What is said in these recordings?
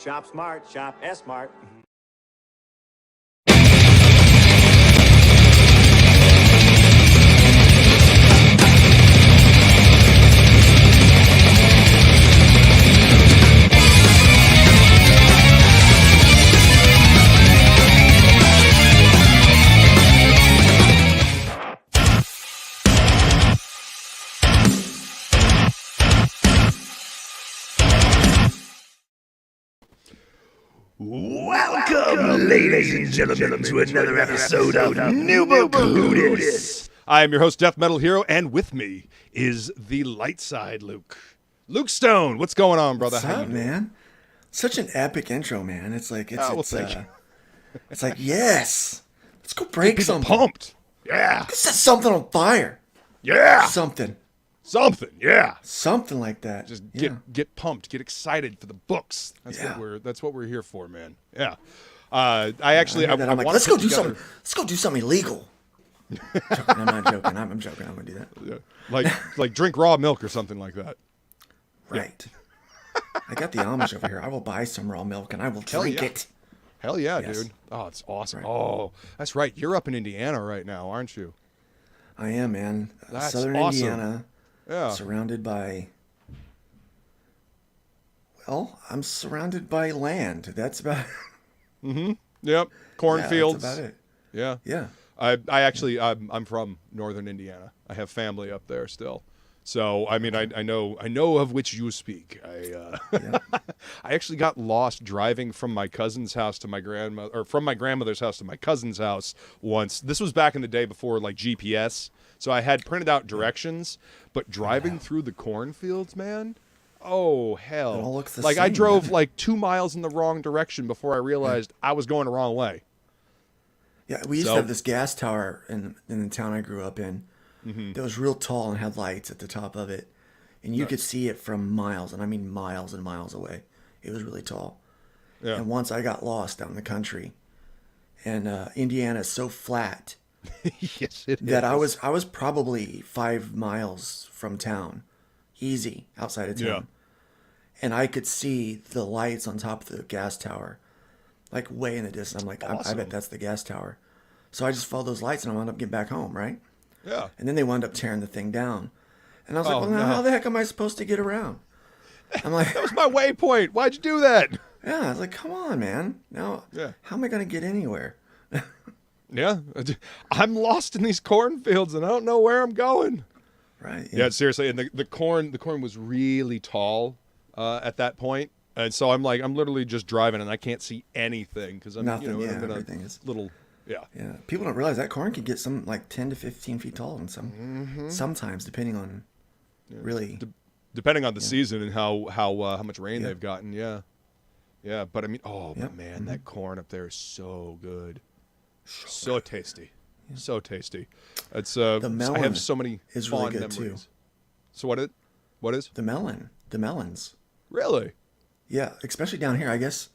Shop smart, shop S-smart. Welcome, ladies and gentlemen, to another episode of BEEFHEADS. I am your host, DeathMetalHero, and with me is the light side, Luke. Luke Stone, what's going on, brother? What's up, man? Such an epic intro, man. It's like it's like yes, let's go break People something. pumped. Yeah. Let's set something on fire. Yeah. Something Yeah. like that. Just yeah. get pumped, get excited for the books. That's what we're here for, man. Yeah. I I'm like, let's go do something. Let's go do something illegal. I'm not joking. I'm joking. I'm gonna do that. Yeah. Like drink raw milk or something like that. Right. I got the Amish over here. I will buy some raw milk and I will drink it. Hell yeah, Yes. dude. Oh, it's awesome. Right. Oh, that's right. You're up in Indiana right now, aren't you? I am, man. That's Southern awesome. Indiana. Yeah. Surrounded by. Well, I'm surrounded by land. That's about. Yep. Yeah, Cornfields. that's about it. Yeah. Yeah. I'm from northern Indiana. I have family up there still. So, I mean, I know of which you speak. I actually got lost driving from my cousin's house to my grandmother, or from my grandmother's house to my cousin's house once. This was back in the day before like GPS. So I had printed out directions, but driving through the cornfields, man. Oh, hell. It all looks the like same, I drove man. like 2 miles in the wrong direction before I realized I was going the wrong way. Yeah, we used So- to have this gas tower in the town I grew up in that was real tall and had lights at the top of it. And you could see it from miles, and I mean miles and miles away. It was really tall. Yeah. And once I got lost out in the country, and Indiana is so flat Yes, it that is. I was probably 5 miles from town, easy, outside of town. Yeah. And I could see the lights on top of the gas tower, like way in the distance. I'm like, I Awesome. bet that's the gas tower. So I just followed those lights and I wound up getting back home, right? Yeah. And then they wound up tearing the thing down. And I was Oh, like, well, now no. how the heck am I supposed to get around? I'm like, That was my waypoint. Why'd you do that? yeah, I was like, come on, man. Now, Yeah. how am I going to get anywhere? Yeah. I'm lost in these cornfields and I don't know where I'm going. Right. Yeah, seriously. And the corn was really tall at that point. And so I'm literally just driving and I can't see anything because I'm, Nothing, I'm yeah, in a everything is- little, yeah. Yeah. People don't realize that corn can get some like 10 to 15 feet tall and sometimes depending on really. Depending on the season and how much rain Yeah. they've gotten. Yeah. Yeah. But I mean, Yep. but man, that corn up there is so good. So tasty. So tasty. It's I melon have so many is really fond good, too. memories. So what is? The melons. Really? Yeah, especially down here, I guess,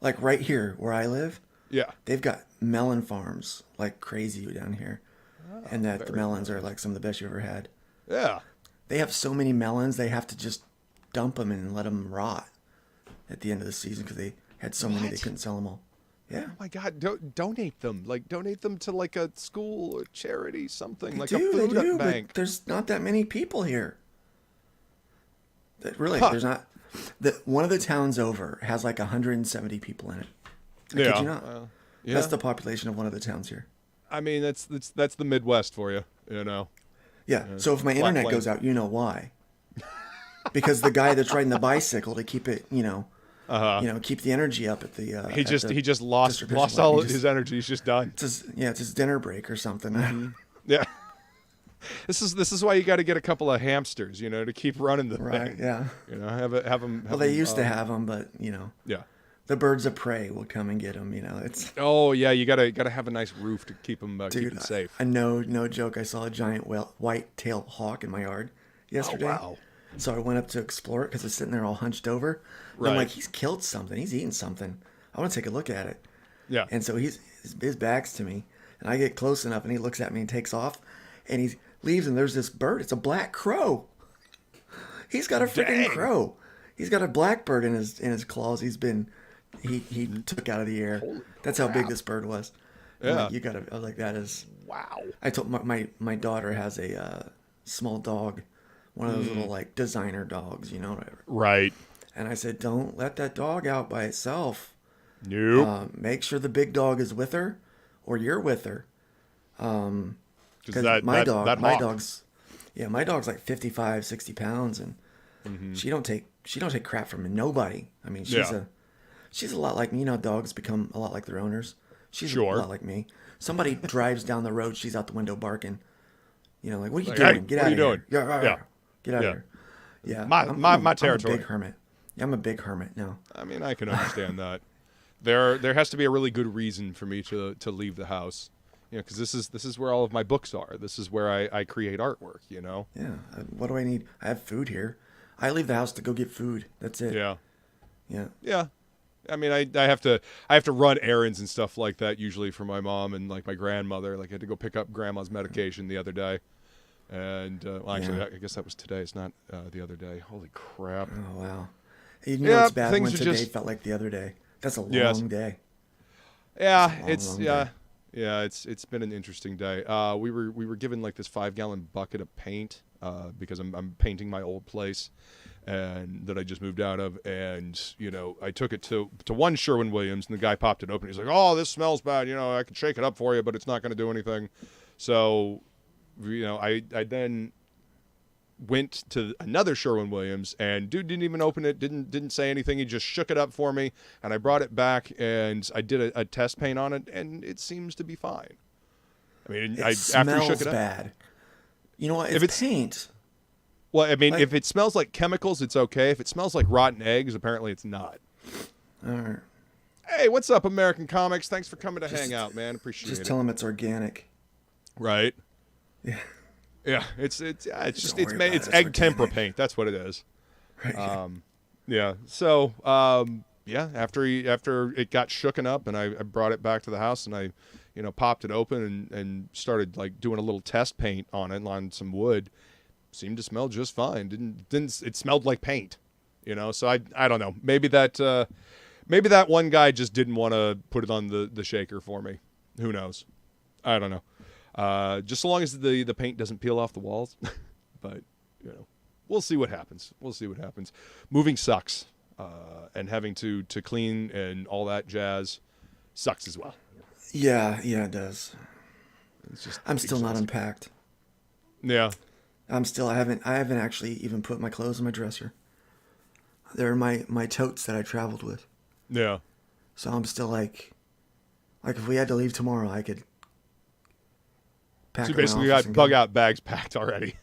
like right here where I live, Yeah. they've got melon farms like crazy down here. And that the very melons are like some of the best you ever had. Yeah. They have so many melons, they have to just dump them and let them rot at the end of the season because they had so many they What? couldn't sell them all. Yeah. Oh my God! Donate them. Like donate them to like a school or charity, something They like do, a food they do, bank. but there's not that many people here. Really, Huh. there's not. One of the towns over has like 170 people in it. I kid Yeah. you not. Yeah. That's the population of one of the towns here. I mean, that's the Midwest for you. You know. Yeah. So if my internet plain. goes out, you know why? Because the guy that's riding the bicycle to keep it, keep the energy up at the. He at just the lost distribution all line. his energy. He's just done. It's his dinner break or something. Yeah. This is why you got to get a couple of hamsters, to keep running the Right. thing. Yeah. Have them. Well, they used to have them, but Yeah. the birds of prey will come and get them. It's. Oh yeah, you gotta have a nice roof to keep them Dude, safe. I know, no joke. I saw a giant white-tailed hawk in my yard yesterday. Oh, wow. So I went up to explore it because it's sitting there all hunched over. And I'm Right. like, he's killed something. He's eaten something. I want to take a look at it. Yeah. And so his back's to me, and I get close enough, and he looks at me and takes off, and he leaves, and there's this bird. It's a black crow. He's got a freaking Dang. crow. He's got a blackbird in his claws. He's been he took out of the air. Holy That's how big crap. this bird was. Yeah. Like, you gotta. I was like, that is. Wow. I told my daughter has a small dog, one of those little like designer dogs, whatever. Right. And I said, don't let that dog out by itself. Nope. Make sure the big dog is with her, or you're with her. Because my dog's like 55, 60 pounds, and she don't take crap from nobody. I mean, she's a lot like me. Dogs become a lot like their owners. She's a lot like me. Somebody drives down the road, she's out the window barking. Like, what are you doing? Hey, Get what out are of you here. doing? Yeah. Get out Yeah. of here. Yeah. My territory. I'm a big hermit. Yeah, I'm a big hermit now. I mean, I can understand that. There has to be a really good reason for me to leave the house. Because this is where all of my books are. This is where I create artwork, Yeah. What do I need? I have food here. I leave the house to go get food. That's it. Yeah. Yeah. Yeah. I mean, I have to run errands and stuff like that usually for my mom and like my grandmother. Like I had to go pick up grandma's medication the other day. And actually, I guess that was today. It's not the other day. Holy crap. Oh, wow. It's bad when things are today felt like the other day. That's a long day. Yeah, long it's been an interesting day. We were given like this 5-gallon bucket of paint because I'm painting my old place and that I just moved out of, and I took it to one Sherwin-Williams, and the guy popped it open. He's like, "Oh, this smells bad. I can shake it up for you, but it's not going to do anything." So, I then went to another Sherwin-Williams, and dude didn't even open it, didn't say anything. He just shook it up for me, and I brought it back, and I did a test paint on it, and it seems to be fine. I mean, after he shook it up, bad. You know what? It's paint. Well, I mean, if it smells like chemicals, it's okay. If it smells like rotten eggs, apparently it's not. All right. Hey, what's up, American Comics? Thanks for coming to hang out, man. Appreciate it. Just tell them it's organic. Right. Yeah. Yeah, it's It's egg tempera paint. That's what it is. Right. Yeah. So after it got shooken up, and I brought it back to the house, and I, popped it open and started like doing a little test paint on it on some wood. Seemed to smell just fine. Didn't it smelled like paint, So I don't know. Maybe that one guy just didn't want to put it on the shaker for me. Who knows? I don't know. Just so long as the paint doesn't peel off the walls. But, we'll see what happens. Moving sucks. And having to clean and all that jazz sucks as well. Yeah, it does. I'm still not unpacked. Yeah. I haven't actually even put my clothes in my dresser. They're my totes that I traveled with. Yeah. So I'm still like if we had to leave tomorrow, I could pack. So you basically got bug out bags packed already.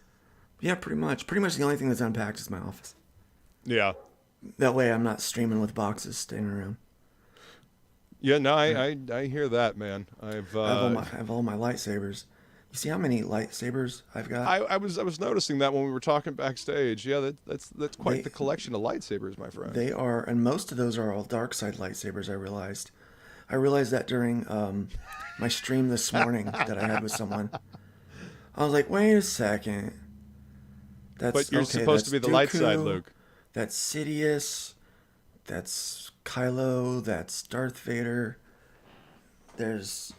Yeah, pretty much. Pretty much the only thing that's unpacked is my office. Yeah. That way I'm not streaming with boxes staying around. Yeah, no, I hear that, man. I have all my lightsabers. You see how many lightsabers I've got? I was noticing that when we were talking backstage. Yeah, that's quite the collection of lightsabers, my friend. They are, and most of those are all dark side lightsabers. I realized that during my stream this morning that I had with someone. I was like, wait a second. But you're supposed to be the light side, Luke. That's Sidious. That's Kylo. That's Darth Vader. There's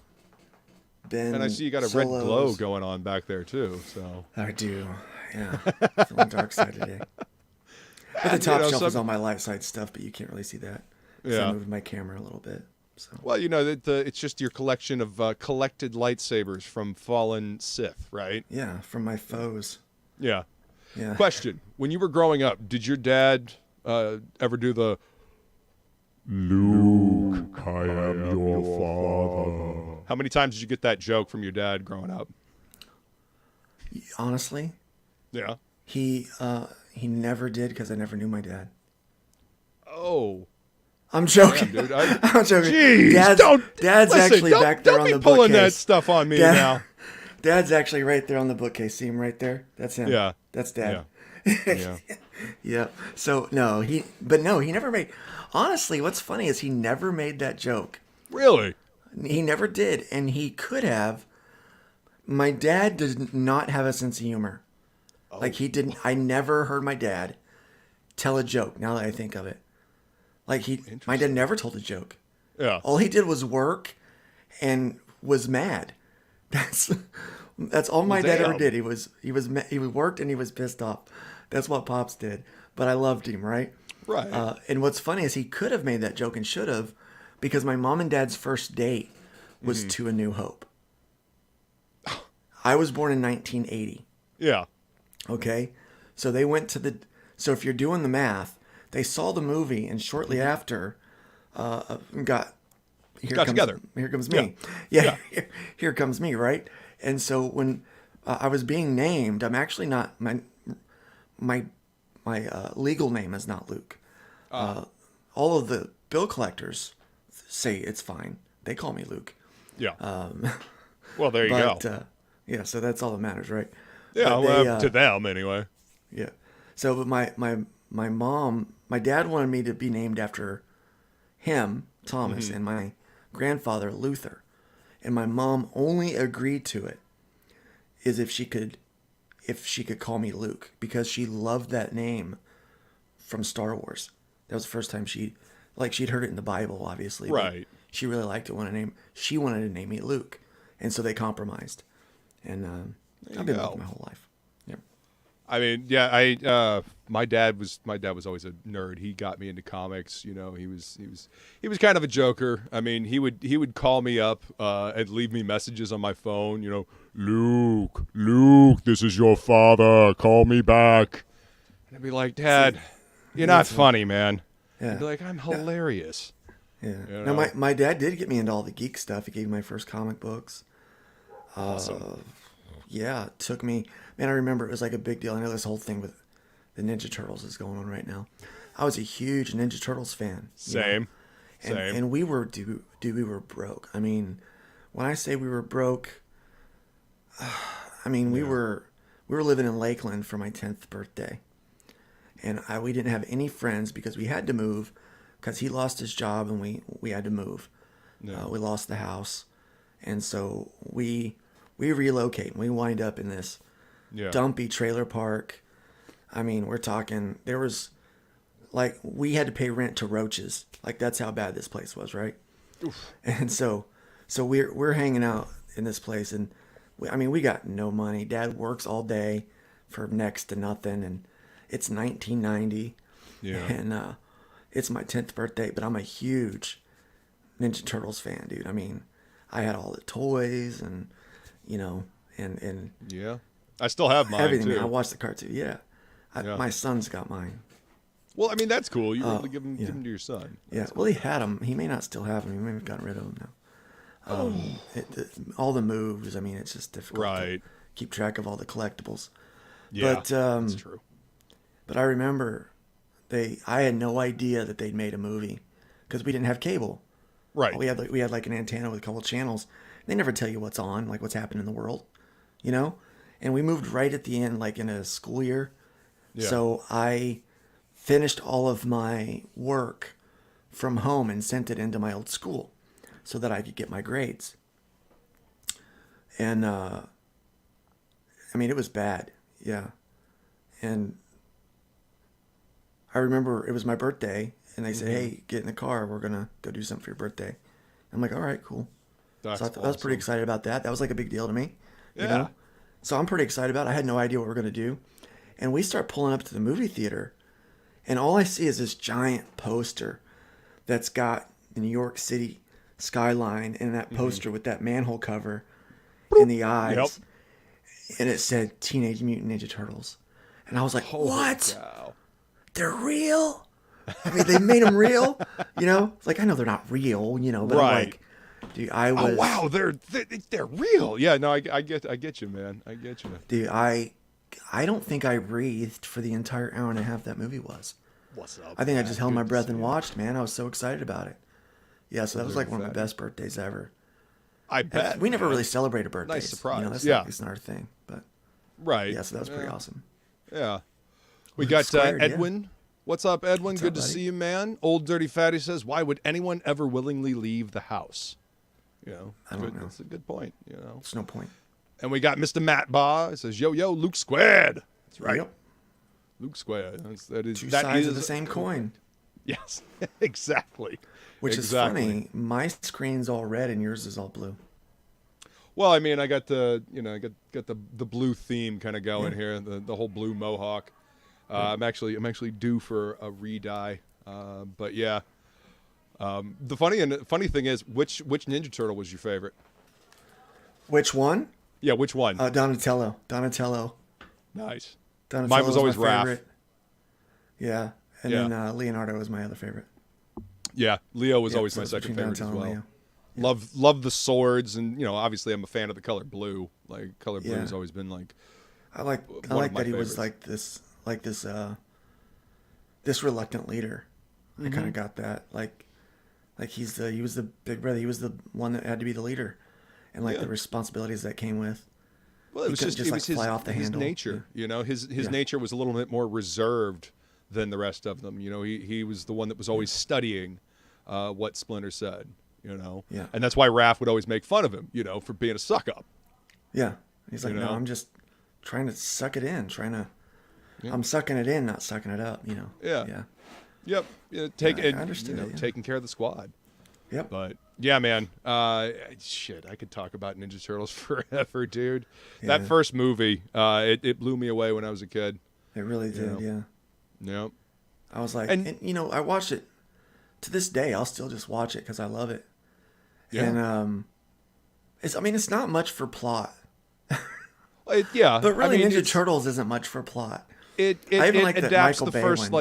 Ben. And I see you got a red glow going on back there too. So I do. Yeah, feeling dark side today. But the top shelf is all my light side stuff, but you can't really see that. Yeah. I moved my camera a little bit. So. Well, it's just your collection of collected lightsabers from fallen Sith, right? Yeah, from my foes. Yeah. Yeah. Question: when you were growing up, did your dad ever do the Luke, I am your father? How many times did you get that joke from your dad growing up? Honestly, Yeah. he never did because I never knew my dad. Oh. I'm joking, Damn, dude. I'm joking. Jeez, Dad's listen, actually back there on the Don't be pulling that bookcase. stuff on me now. Dad's actually right there on the bookcase. See him right there? That's him. Yeah. That's Dad. Yeah. Yeah. So no, he never made. Honestly, what's funny is he never made that joke. Really? He never did, and he could have. My dad does not have a sense of humor. Like he didn't. I never heard my dad tell a joke. Now that I think of it, Like my dad never told a joke. Yeah. All he did was work and was mad. That's all my dad ever did. He worked and he was pissed off. That's what Pops did. But I loved him, right? Right. And what's funny is he could have made that joke and should have, because my mom and dad's first date was to A New Hope. I was born in 1980. Yeah. Okay? So they went to so if you're doing the math, they saw the movie and shortly after got together. Here comes me. Yeah. Here comes me, right? And so when I was being named, I'm actually not, my legal name is not Luke. All of the bill collectors say it's fine. They call me Luke. Yeah. Well, there you go. Yeah, so that's all that matters, right? Yeah, to them anyway. Yeah. So, but my mom, my dad wanted me to be named after him, Thomas, and my grandfather, Luther. And my mom only agreed to it is if she could call me Luke, because she loved that name from Star Wars. That was the first time she'd heard it in the Bible, obviously. Right. She really liked it. She wanted to name me Luke. And so they compromised. And I've been Luke my whole life. Yeah. I mean, yeah, my dad was always a nerd. He got me into comics. You know, he was kind of a joker. I mean, he would call me up and leave me messages on my phone. You know, Luke, this is your father. Call me back. And I'd be like, Dad, you're not funny, man. Yeah. I'd be like, I'm hilarious. Yeah. You Now know? my dad did get me into all the geek stuff. He gave me my first comic books. Awesome. Yeah, it took me. Man, I remember it was like a big deal. I know this whole thing with the Ninja Turtles is going on right now. I was a huge Ninja Turtles fan. Same. And we were we were broke. I mean, when I say we were broke, I mean we were living in Lakeland for my 10th birthday, and we didn't have any friends because we had to move because he lost his job and we had to move. Yeah. We lost the house, and so we relocate. We wind up in this dumpy trailer park. I mean, we're talking, there was, like, we had to pay rent to roaches. Like, that's how bad this place was, right? Oof. And so we're hanging out in this place, and we got no money. Dad works all day for next to nothing, and it's 1990. Yeah. And it's my 10th birthday, but I'm a huge Ninja Turtles fan, dude. I mean, I had all the toys and, you know, and yeah. I still have mine, everything. too. I watched the cartoon. Yeah. My son's got mine. Well, I mean, that's cool. You were able to give them to your son. That's cool. Well, he had them. He may not still have them. He may have gotten rid of them now. All the moves. I mean, it's just difficult to keep track of all the collectibles. Yeah, but, that's true. But I remember I had no idea that they'd made a movie because we didn't have cable. Right. We had like an antenna with a couple of channels. They never tell you what's on, like what's happening in the world, you know? And we moved right at the end, like in a school year. Yeah. So I finished all of my work from home and sent it into my old school so that I could get my grades. And, I mean, it was bad. Yeah. And I remember it was my birthday and they said, hey, get in the car. We're going to go do something for your birthday. I'm like, all right, cool. That's so I was pretty excited about that. That was like a big deal to me. Yeah. You know? So I'm pretty excited about it. I had no idea what we were going to do. And we start pulling up to the movie theater. And all I see is this giant poster that's got the New York City skyline and that poster with that manhole cover in the eyes. Yep. And it said Teenage Mutant Ninja Turtles. And I was like, what? Cow. They're real? I mean, they made them real? You know? It's like, I know they're not real, you know, but I'm like, dude, I was... Oh, wow, they're real. Yeah, no, I get you, man. I get you. Dude, I don't think I breathed for the entire hour and a half that movie was. What's up? I think I just held my breath and watched, man. I was so excited about it. Yeah, so that was like one of my best birthdays ever. I bet. We never really celebrated birthdays. Nice surprise. You know, that's yeah. It's not our thing, but... Right. Yeah, so that was pretty awesome. Yeah. We got Edwin. Yeah. What's up, Edwin? Good to see you, man. Old Dirty Fatty says, why would anyone ever willingly leave the house? You know, I don't know. That's a good point, you know. It's no point. And we got Mr. Matt Ba. It says, yo, Luke Squared. That's right. Yep. Luke Squared. That is Two sides of the same coin. Yes, exactly. Which is funny. My screen's all red and yours is all blue. Well, I mean, I got the got the blue theme kind of going here, the whole blue mohawk. I'm actually due for a re-dye, but yeah. The funny thing is, which Ninja Turtle was your favorite? Which one? Yeah, which one? Donatello. Nice. Donatello Mine was always my Raph. favorite. Yeah, and then Leonardo was my other favorite. Yeah, Leo was always my second favorite as well. Love the swords, and obviously I'm a fan of the color blue. Like color blue has always been like. I like that he was like this reluctant leader. I kind of got that like he was the big brother. He was the one that had to be the leader, and like the responsibilities that came with. Well, it was just fly off the handle. His nature. His nature was a little bit more reserved than the rest of them. He was the one that was always studying what Splinter said. Yeah. And that's why Raph would always make fun of him, for being a suck up. Yeah. He's like, no, I'm just trying to suck it in, I'm sucking it in, not sucking it up, Yeah. Yeah. Yep. I understood it, taking care of the squad. Yep. But yeah, man, shit, I could talk about Ninja Turtles forever, dude. Yeah. That first movie, it blew me away when I was a kid. It really did. Yeah. Yep. I was like, and I watched it to this day. I'll still just watch it because I love it. Yeah. And it's not much for plot. Yeah. But really, Ninja Turtles isn't much for plot. It adapts the first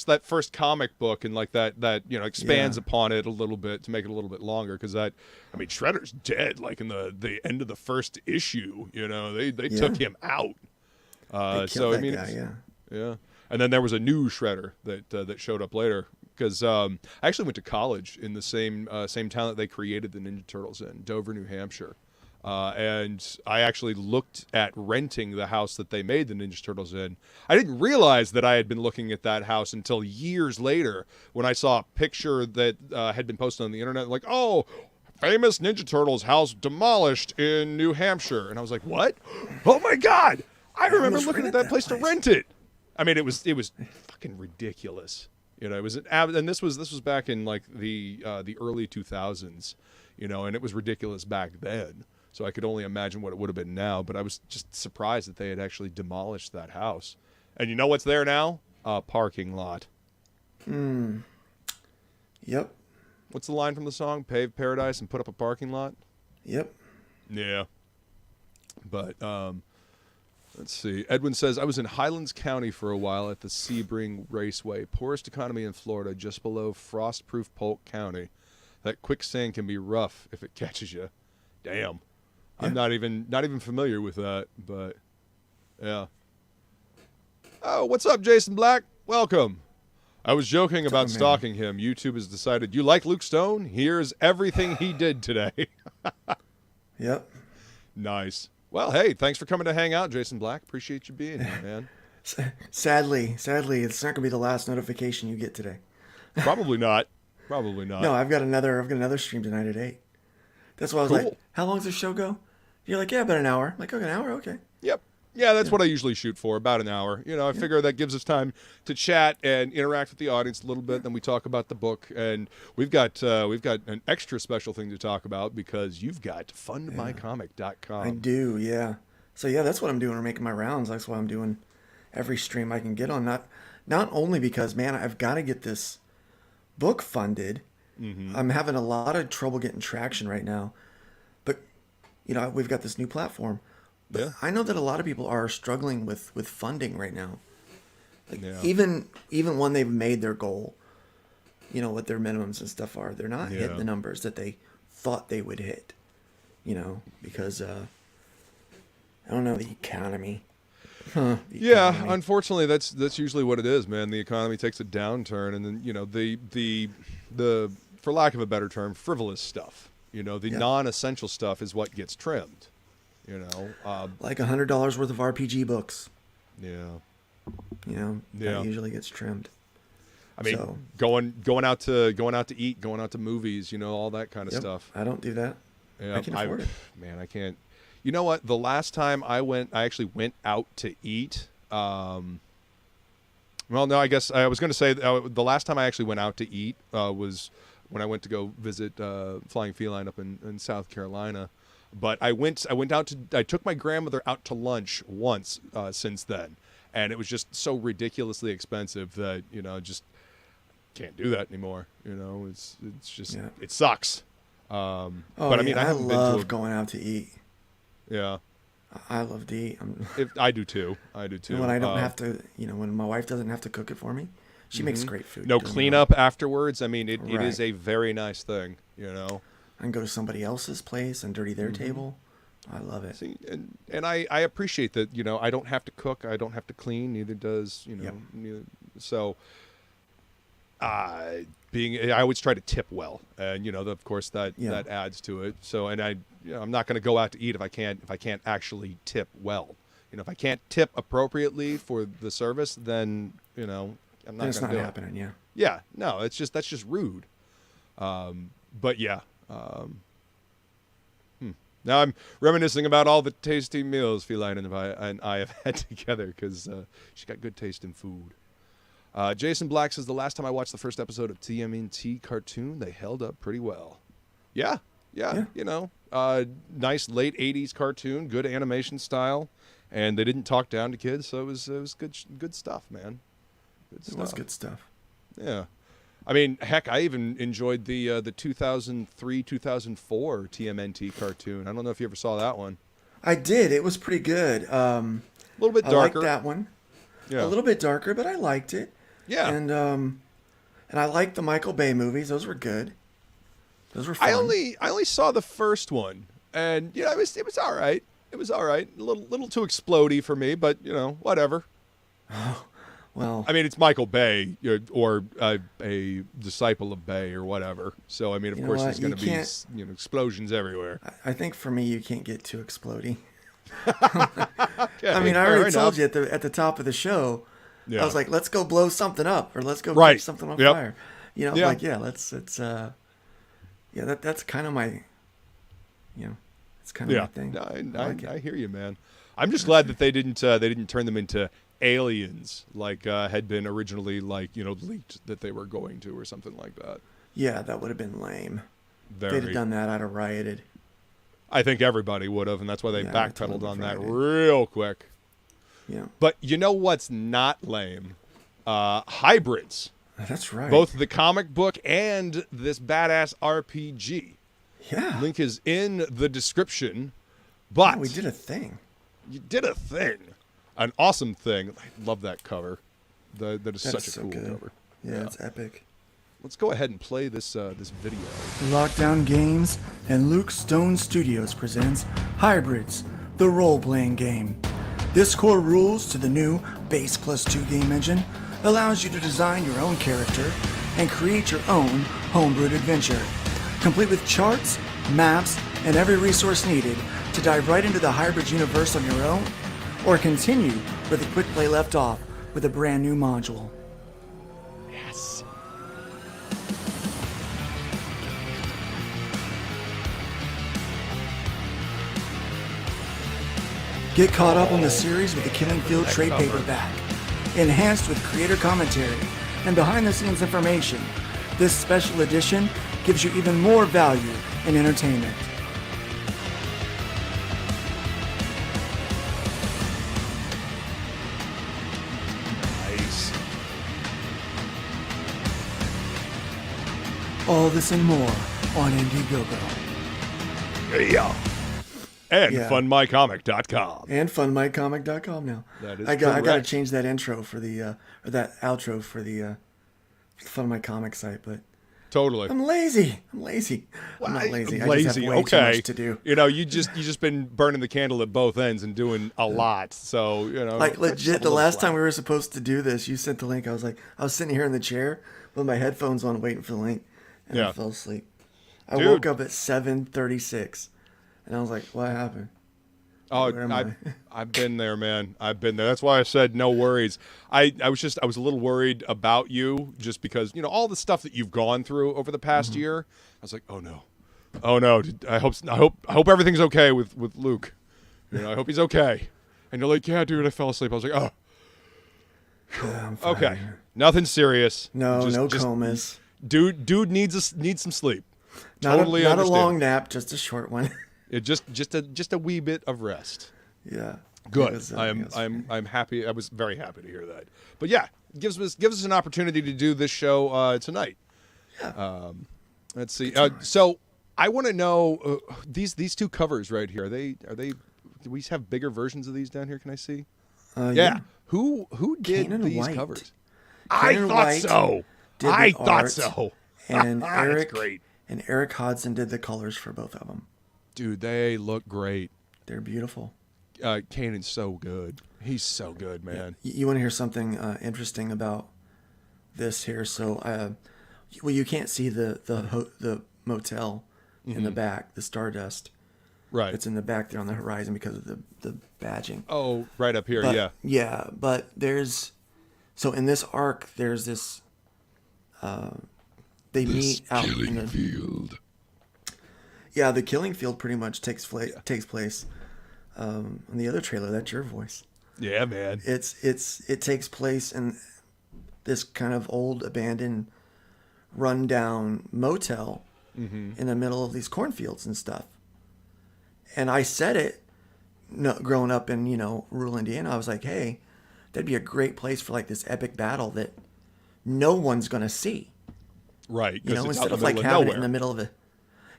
that first comic book and like that expands upon it a little bit to make it a little bit longer because Shredder's dead like in the end of the first issue. They took him out. So that guy, yeah. And then there was a new Shredder that showed up later because I actually went to college in the same town that they created the Ninja Turtles in, Dover, New Hampshire. And I actually looked at renting the house that they made the Ninja Turtles in. I didn't realize that I had been looking at that house until years later when I saw a picture that had been posted on the internet. Like, oh, famous Ninja Turtles house demolished in New Hampshire. And I was like, what? Oh, my God. I remember looking at that place to rent it. I mean, it was fucking ridiculous. It was and this was back in like the early 2000s, and it was ridiculous back then. So I could only imagine what it would have been now. But I was just surprised that they had actually demolished that house. And you know what's there now? A parking lot. Yep. What's the line from the song? Pave paradise and put up a parking lot? Yep. Yeah. But let's see. Edwin says, I was in Highlands County for a while at the Sebring Raceway. Poorest economy in Florida, just below frost-proof Polk County. That quicksand can be rough if it catches you. Damn. Yeah. I'm not even familiar with that, but yeah. Oh, what's up, Jason Black? Welcome. I was joking about stalking him. YouTube has decided you like Luke Stone? Here's everything he did today. Yep. Nice. Well, hey, thanks for coming to hang out, Jason Black. Appreciate you being here, man. Sadly, it's not gonna be the last notification you get today. Probably not. No, I've got another stream tonight at 8. That's why I was like, how long does this show go? You're like, yeah, about an hour. I'm like, okay, an hour, okay. Yep. Yeah, that's what I usually shoot for, about an hour. I figure that gives us time to chat and interact with the audience a little bit. Then we talk about the book, and we've got an extra special thing to talk about because you've got fundmycomic.com. I do, yeah. So yeah, that's what I'm doing. I'm making my rounds. That's why I'm doing every stream I can get on. Not only because, man, I've got to get this book funded. Mm-hmm. I'm having a lot of trouble getting traction right now, but we've got this new platform. But I know that a lot of people are struggling with funding right now. Even when they've made their goal, what their minimums and stuff are, they're not hitting the numbers that they thought they would hit. Because I don't know, the economy. Unfortunately, that's usually what it is, man. The economy takes a downturn, and then the for lack of a better term, frivolous stuff. Non-essential stuff is what gets trimmed. Like $100 worth of RPG books. Yeah. That usually gets trimmed. I mean, going out to eat, going out to movies, all that kind of stuff. I don't do that. Yeah, I can afford it. Man, I can't. You know what? The last time I actually went out to eat. Well, no, I guess I was going to say the last time I actually went out to eat was when I went to go visit Flying Feline up in South Carolina. But I took my grandmother out to lunch once since then, and it was just so ridiculously expensive that just can't do that anymore. It's just it sucks. But I mean, I love going out to eat. Yeah. I love to eat. I do too. And when I don't have to, when my wife doesn't have to cook it for me, she makes great food. No cleanup afterwards. I mean, it is a very nice thing, I can go to somebody else's place and dirty their table. I love it. See, and I appreciate that, I don't have to cook. I don't have to clean. Neither does, neither, so I always try to tip well, and of course that adds to it. So, and I'm not going to go out to eat if I can't actually tip well. If I can't tip appropriately for the service, then I'm not going to do it. It's not happening. Yeah. Yeah. No, that's just rude. But yeah. Now I'm reminiscing about all the tasty meals Feline and I have had together because she got good taste in food. Jason Black says, the last time I watched the first episode of TMNT cartoon, they held up pretty well. Yeah. Nice late 80s cartoon, good animation style, and they didn't talk down to kids, so it was good stuff, man. It was good stuff. Yeah. I mean, heck, I even enjoyed the 2003-2004 TMNT cartoon. I don't know if you ever saw that one. I did. It was pretty good. A little bit darker. I liked that one. Yeah. A little bit darker, but I liked it. Yeah. And I liked the Michael Bay movies. Those were good. Those were fun. I only saw the first one, and it was all right. It was all right. A little too explodey for me, but whatever. Well, I mean, it's Michael Bay or a disciple of Bay or whatever. So I mean, of course, there's going to be explosions everywhere. I think for me, you can't get too explodey. Okay, I mean, I already told you at the top of the show. Yeah. I was like, let's go blow something up, or let's go catch something on fire. Like that's kind of my, it's kind of my thing. No, I hear you, man. I'm just glad that they didn't turn them into aliens like had been originally leaked that they were going to or something like that. Yeah, that would have been lame. Very. If they'd have done that, I'd have rioted. I think everybody would have, and that's why they backpedaled totally on that real quick. Yeah. But you know what's not lame? Hybrids. That's right. Both the comic book and this badass RPG. Yeah. Link is in the description. But we did a thing. You did a thing. An awesome thing. I love that cover. That is such a cool cover. Yeah, it's epic. Let's go ahead and play this video. Lockdown Games and Luke Stone Studios presents Hybrids, the role-playing game. This core rules to the new Base Plus 2 game engine allows you to design your own character and create your own homebrewed adventure, complete with charts, maps, and every resource needed to dive right into the Hybrids universe on your own, or continue where the quick play left off with a brand new module. Yes. Get caught up on the series with the Killing Field trade paperback, enhanced with creator commentary and behind-the-scenes information. This special edition gives you even more value and entertainment. Nice. All this and more on Indiegogo. Yeah. And funmycomic.com. And funmycomic.com now. That is I got to correct. change that intro for the or that outro for the Fun My Comic site, but Totally. I'm lazy. I'm lazy. I'm not lazy. Lazy. I just have way too much to do. You just been burning the candle at both ends and doing a lot. So, like legit the last time we were supposed to do this, you sent the link. I was sitting here in the chair with my headphones on waiting for the link, and I fell asleep. I woke up at 7:36. And I was like, what happened? Oh, I've been there, man. I've been there. That's why I said no worries. I was a little worried about you just because, all the stuff that you've gone through over the past year. I was like, oh no. I hope everything's okay with Luke. I hope he's okay. And you're like, yeah, dude, I fell asleep. I was like, oh. I'm fine. Okay, nothing serious. No, no comas. Dude needs some sleep. Not Totally a understand. long nap, just a short one. Just a wee bit of rest. Yeah. Good. I'm happy. I was very happy to hear that. But yeah, gives us an opportunity to do this show tonight. Yeah. Let's see. So I want to know these two covers right here. Are they? Do we have bigger versions of these down here? Can I see? Yeah. Who did these covers? I thought so. I thought so. And Eric, that's great. And Eric Hodson did the colors for both of them. Dude, they look great. They're beautiful. Kanan's so good. He's so good, man. Yeah. You want to hear something interesting about this here? So, well, you can't see the motel in the back, the Stardust. Right. It's in the back there on the horizon because of the badging. Oh, right up here, yeah. Yeah, but so in this arc, there's this, they meet out in the field. Yeah, the killing field pretty much takes place. On the other trailer, that's your voice. Yeah, man. It takes place in this kind of old, abandoned, rundown motel in the middle of these cornfields and stuff. And I said it, growing up in rural Indiana. I was like, hey, that'd be a great place for like this epic battle that no one's gonna see. Right. Instead of like having it in the middle of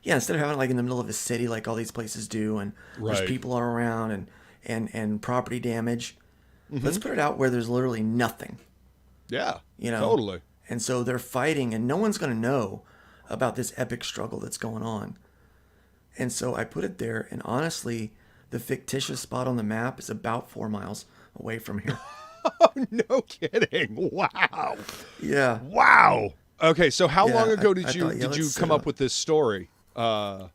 instead of having it like in the middle of a city like all these places do, and there's people all around and property damage. Let's put it out where there's literally nothing. Yeah. Totally. And so they're fighting, and no one's gonna know about this epic struggle that's going on. And so I put it there, and honestly, the fictitious spot on the map is about 4 miles away from here. Oh, no kidding. Wow. Yeah. Wow. Okay, so how long ago did you come up with this story? I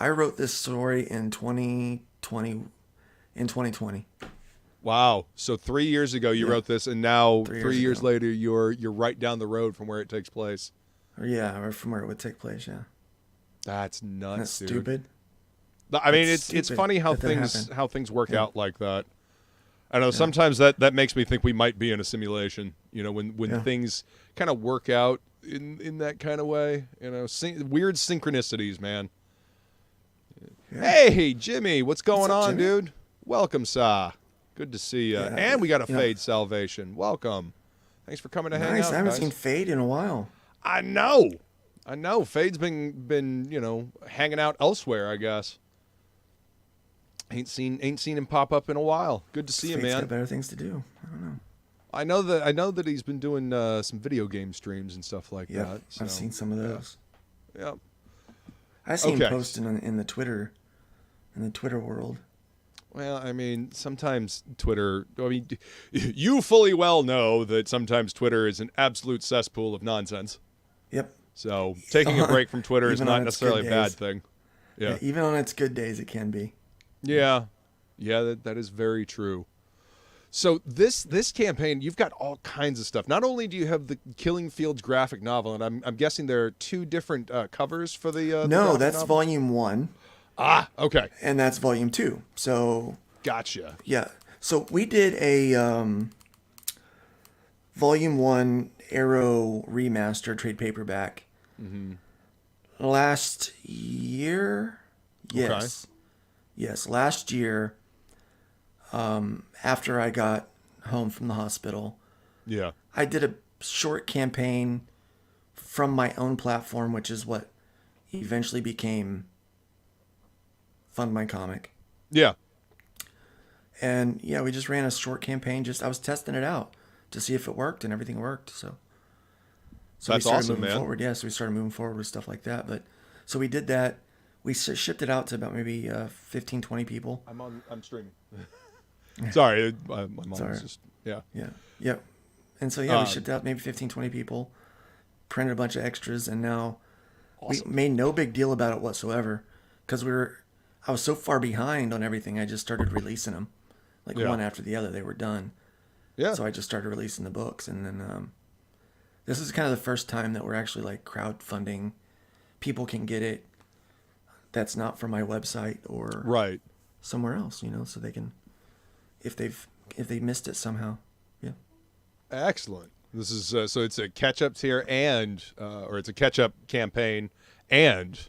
wrote this story in 2020. Wow. So 3 years ago you wrote this, and now 3 years later you're right down the road from where it takes place. Yeah, or from where it would take place, yeah. That's nuts, That's dude. stupid. I mean, it's funny how things work out like that. I know sometimes that makes me think we might be in a simulation. When things kind of work out in that kind of way. Weird synchronicities, man. Yeah. Hey, Jimmy, what's going on, Jimmy? dude? Welcome, Sa. Good to see you. Yeah, and we got a Fade Salvation. Welcome. Thanks for coming to hang out. I haven't seen Fade in a while. I know. Fade's been hanging out elsewhere, I guess. Ain't seen him pop up in a while. Good to see you, man. Fade's got better things to do. I don't know. I know that he's been doing some video game streams and stuff like that. So, I've seen some of those. Yeah. I seen him posting in the Twitter world. Well, I mean, sometimes Twitter. I mean, you fully well know that sometimes Twitter is an absolute cesspool of nonsense. Yep. So taking a break from Twitter is not necessarily a bad thing. Yeah. Even on its good days, it can be. Yeah. That is very true. So this campaign, you've got all kinds of stuff. Not only do you have the Killing Fields graphic novel, and I'm guessing there are two different covers for the. No, that's novel? Volume 1. Ah, okay. And that's Volume 2. So. Gotcha. Yeah. So we did a Volume 1 Arrow remaster trade paperback last year. Yes. Okay. Yes, last year. After I got home from the hospital. Yeah. I did a short campaign from my own platform, which is what eventually became Fund My Comic. Yeah. And we just ran a short campaign. I was testing it out to see if it worked, and everything worked. So that's we started awesome, moving man. forward. Yeah, so we started moving forward with stuff like that. But so we did that. We shipped it out to about maybe 15, 20 people. I'm streaming. Sorry, my mom was just Yep. And so we shipped out maybe 15, 20 people, printed a bunch of extras, and now we made no big deal about it whatsoever because I was so far behind on everything. I just started releasing them, one after the other. They were done. Yeah. So I just started releasing the books, and then this is kind of the first time that we're actually like crowdfunding. People can get it. That's not from my website or somewhere else, so they can, if they missed it somehow. Yeah. Excellent. This is so it's a catch-up tier and or it's a catch-up campaign and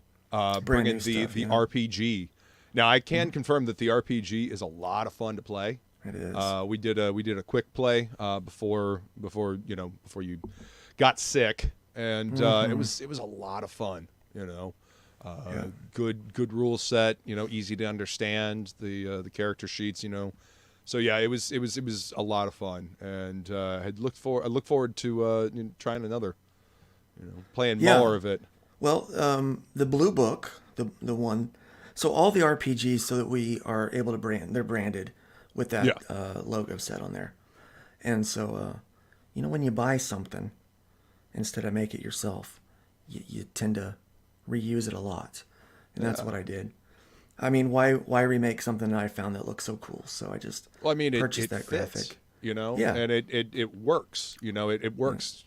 bringing the RPG. Now I can confirm that the RPG is a lot of fun to play. It is. We did a quick play before you got sick, and it was a lot of fun. Good rule set. Easy to understand. The character sheets. So yeah, it was a lot of fun, and I look forward to trying another. Playing more of it. Well, the blue book, the one. So all the RPGs, so that we are able to brand, they're branded with that logo set on there. And so, when you buy something, instead of make it yourself, you tend to reuse it a lot. And that's what I did. I mean, why remake something that I found that looks so cool? So I just purchased that graphic. And it works. It works.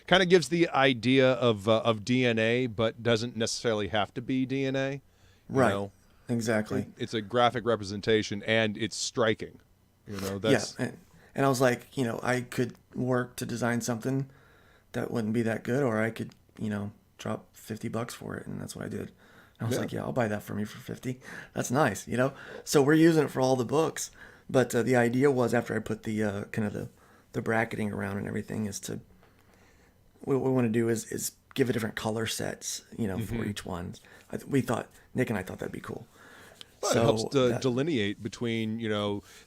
Kind of gives the idea of DNA, but doesn't necessarily have to be DNA. Right. Exactly. It's a graphic representation, and it's striking. That's... Yeah. And I was like, I could work to design something that wouldn't be that good, or I could, drop $50 for it, and that's what I did. And I was like, yeah, I'll buy that for me for $50. That's nice, So we're using it for all the books, but the idea was, after I put the kind of the bracketing around and everything, is to what we want to do is give it different color sets, for each one. Nick and I thought that'd be cool. Well, so it helps delineate between,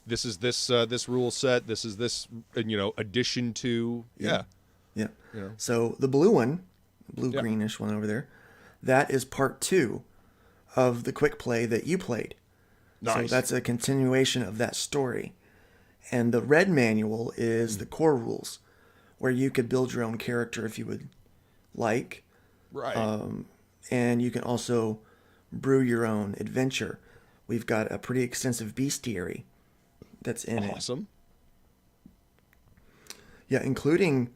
this is this rule set, this is this, addition to, Yeah. So the blue one, greenish one over there, that is part 2 of the quick play that you played. Nice. So that's a continuation of that story. And the red manual is the core rules, where you could build your own character if you would like. Right. And you can also brew your own adventure. We've got a pretty extensive bestiary that's in it. Awesome. Yeah, including...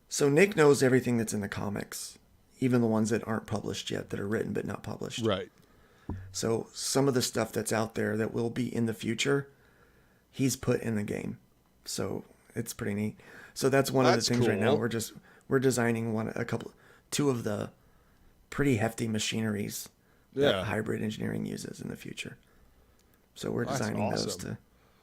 So Nick knows everything that's in the comics, even the ones that aren't published yet, that are written but not published. Right. So some of the stuff that's out there that will be in the future, he's put in the game. So it's pretty neat. So that's one of the things right now. We're designing two of the pretty hefty machineries that hybrid engineering uses in the future. So we're designing those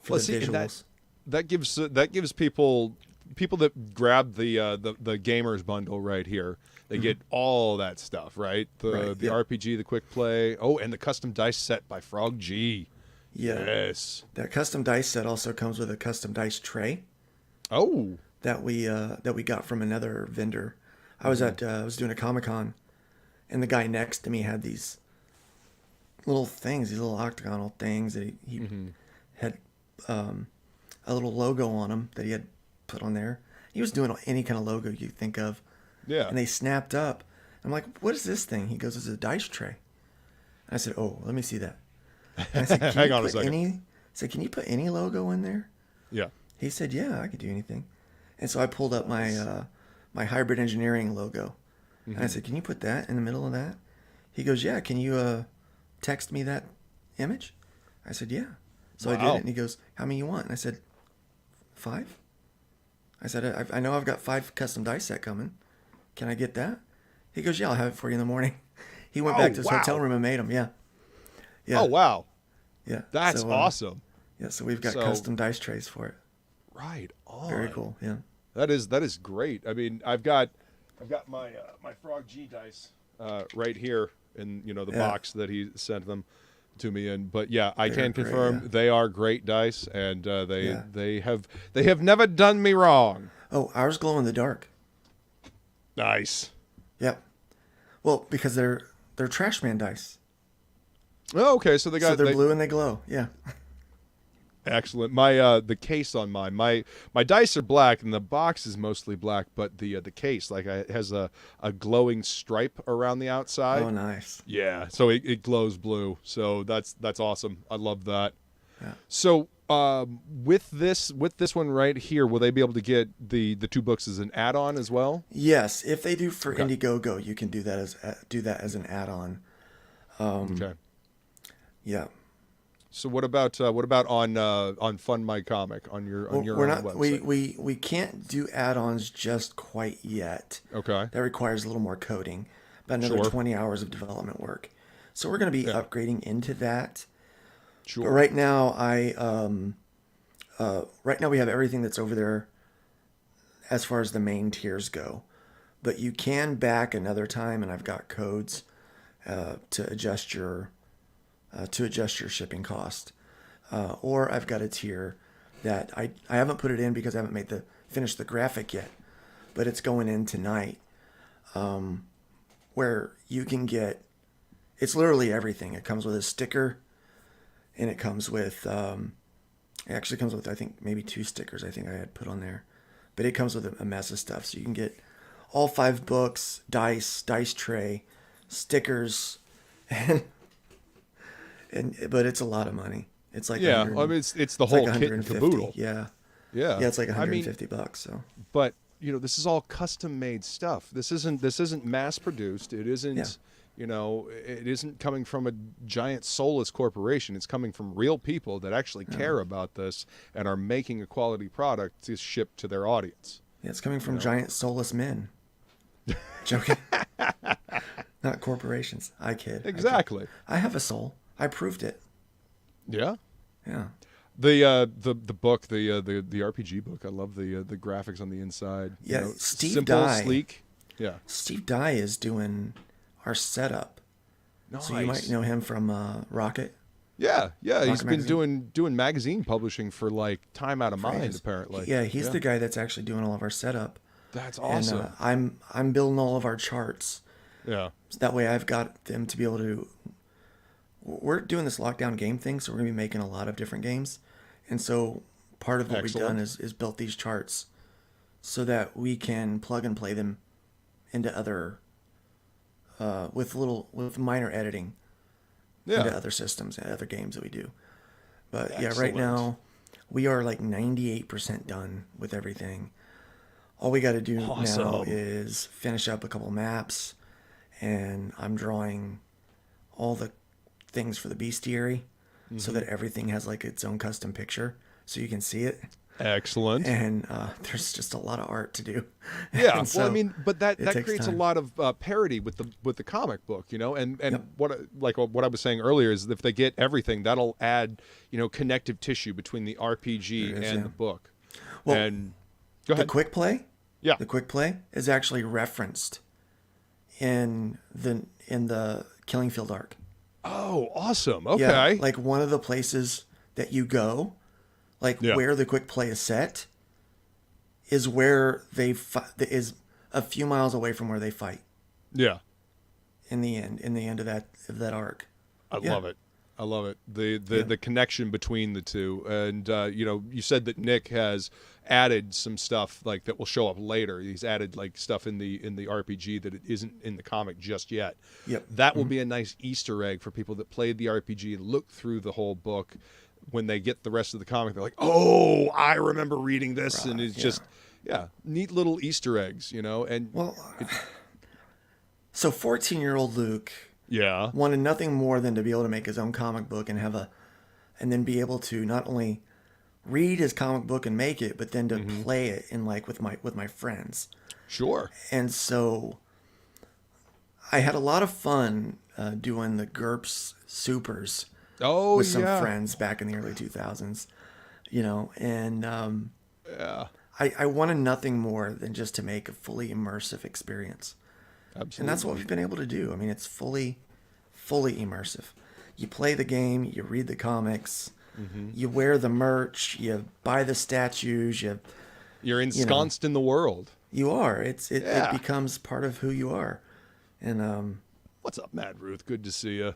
for the visuals. That gives people that grab the gamers bundle right here. They get all that stuff, right? The RPG, the quick play, and the custom dice set by Frog G. Yeah. Yes. That custom dice set also comes with a custom dice tray. Oh. That we got from another vendor. I was doing a Comic-Con, and the guy next to me had these little things, these little octagonal things that he had a little logo on them that he had put on there. He was doing any kind of logo you think of. Yeah. And they snapped up. I'm like, what is this thing? He goes, it's a dice tray. And I said, oh, let me see that. And I said, hang on a second. Can you put any logo in there? Yeah. He said, yeah, I could do anything. And so I pulled up my hybrid engineering logo. And I said, can you put that in the middle of that? He goes, yeah, can you text me that image? I said, yeah. So I did it, and he goes, how many you want? And I said, 5. I said, I know I've got 5 custom dice set coming. Can I get that? He goes, yeah, I'll have it for you in the morning. He went back to his hotel room and made them, yeah. Oh, wow. Yeah. That's awesome. Yeah, so we've got custom dice trays for it. Right on. Very cool, yeah. That is great. I mean, I've got my my Frog G dice right here in the box that he sent them to me in. But yeah, I can confirm they are great dice, and they have never done me wrong. Oh, ours glow in the dark. Nice. Yep. Well, because they're Trash Man dice. Oh, okay. So they're blue and they glow. Yeah. Excellent. My the case on mine, my dice are black and the box is mostly black, but the case has a glowing stripe around the outside. Oh, nice. Yeah, so it glows blue. So that's awesome. I love that. Yeah. So with this one right here, will they be able to get the 2 books as an add-on as well? Yes, if they do for Indiegogo, you can do that as an add-on. Okay. Yeah. So what about on Fund My Comic on your own website? We can't do add-ons just quite yet. Okay. That requires a little more coding, about another 20 hours of development work. So we're going to be upgrading into that. Sure. But right now we have everything that's over there as far as the main tiers go. But you can back another time, and I've got codes to adjust your shipping cost. Or I've got a tier that I haven't put it in because I haven't finished the graphic yet, but it's going in tonight, where you can get, it's literally everything. It comes with a sticker, and it comes with, it actually comes with, I think, maybe 2 stickers I think I had put on there, but it comes with a mess of stuff. So you can get all 5 books, dice tray, stickers, but it's a lot of money. It's like I mean it's the whole kit and caboodle. Yeah, it's like $150. So, but this is all custom made stuff. This isn't mass produced. It isn't. It isn't coming from a giant soulless corporation. It's coming from real people that actually care about this and are making a quality product to ship to their audience. Yeah, it's coming from giant soulless men. Joking. Not corporations. I kid. Exactly. I have a soul. I proved it. Yeah. Yeah. The book, the RPG book. I love the graphics on the inside. Yeah. Steve simple, Dye, sleek. Yeah. Steve Dye is doing our setup. Nice. So you might know him from Rocket. Yeah. He's been magazine. doing magazine publishing for like Time Out of Mind, apparently. Yeah, he's the guy that's actually doing all of our setup. That's awesome. And I'm building all of our charts. Yeah. So that way I've got them to be able to. We're doing this lockdown game thing, so we're gonna be making a lot of different games, and so part of what we've done is built these charts so that we can plug and play them into other with minor editing into other systems and other games that we do. But right now we are like 98% done with everything. All we got to do now is finish up a couple maps, and I'm drawing all the things for the bestiary so that everything has like its own custom picture so you can see it. Excellent. And there's just a lot of art to do. Yeah, well, I mean, but that creates time. A lot of parity with the comic book, and what I was saying earlier is if they get everything, that'll add connective tissue between the RPG and the book. Well, and go ahead. The quick play, the quick play is actually referenced in the Killing Field arc. Oh, awesome! Okay, yeah, like one of the places that you go. Where the quick play is set is where is a few miles away from where they fight. Yeah. In the end of that arc. I love it. The connection between the two, and you said that Nick has added some stuff like that will show up later. He's added like stuff in the RPG that it isn't in the comic just yet. Yep. That will be a nice Easter egg for people that played the RPG and looked through the whole book. When they get the rest of the comic, they're like, "Oh, I remember reading this," and it's just, neat little Easter eggs, And so 14-year-old Luke, wanted nothing more than to be able to make his own comic book and and then be able to not only read his comic book and make it, but then to play it in with my friends. Sure. And so I had a lot of fun doing the GURPS Supers. With some friends back in the early 2000s, and I wanted nothing more than just to make a fully immersive experience. Absolutely. And that's what we've been able to do. I mean, it's fully immersive. You play the game, you read the comics, you wear the merch, you buy the statues, you're ensconced in the world. You are. It becomes part of who you are. And what's up, Mad Ruth? Good to see you.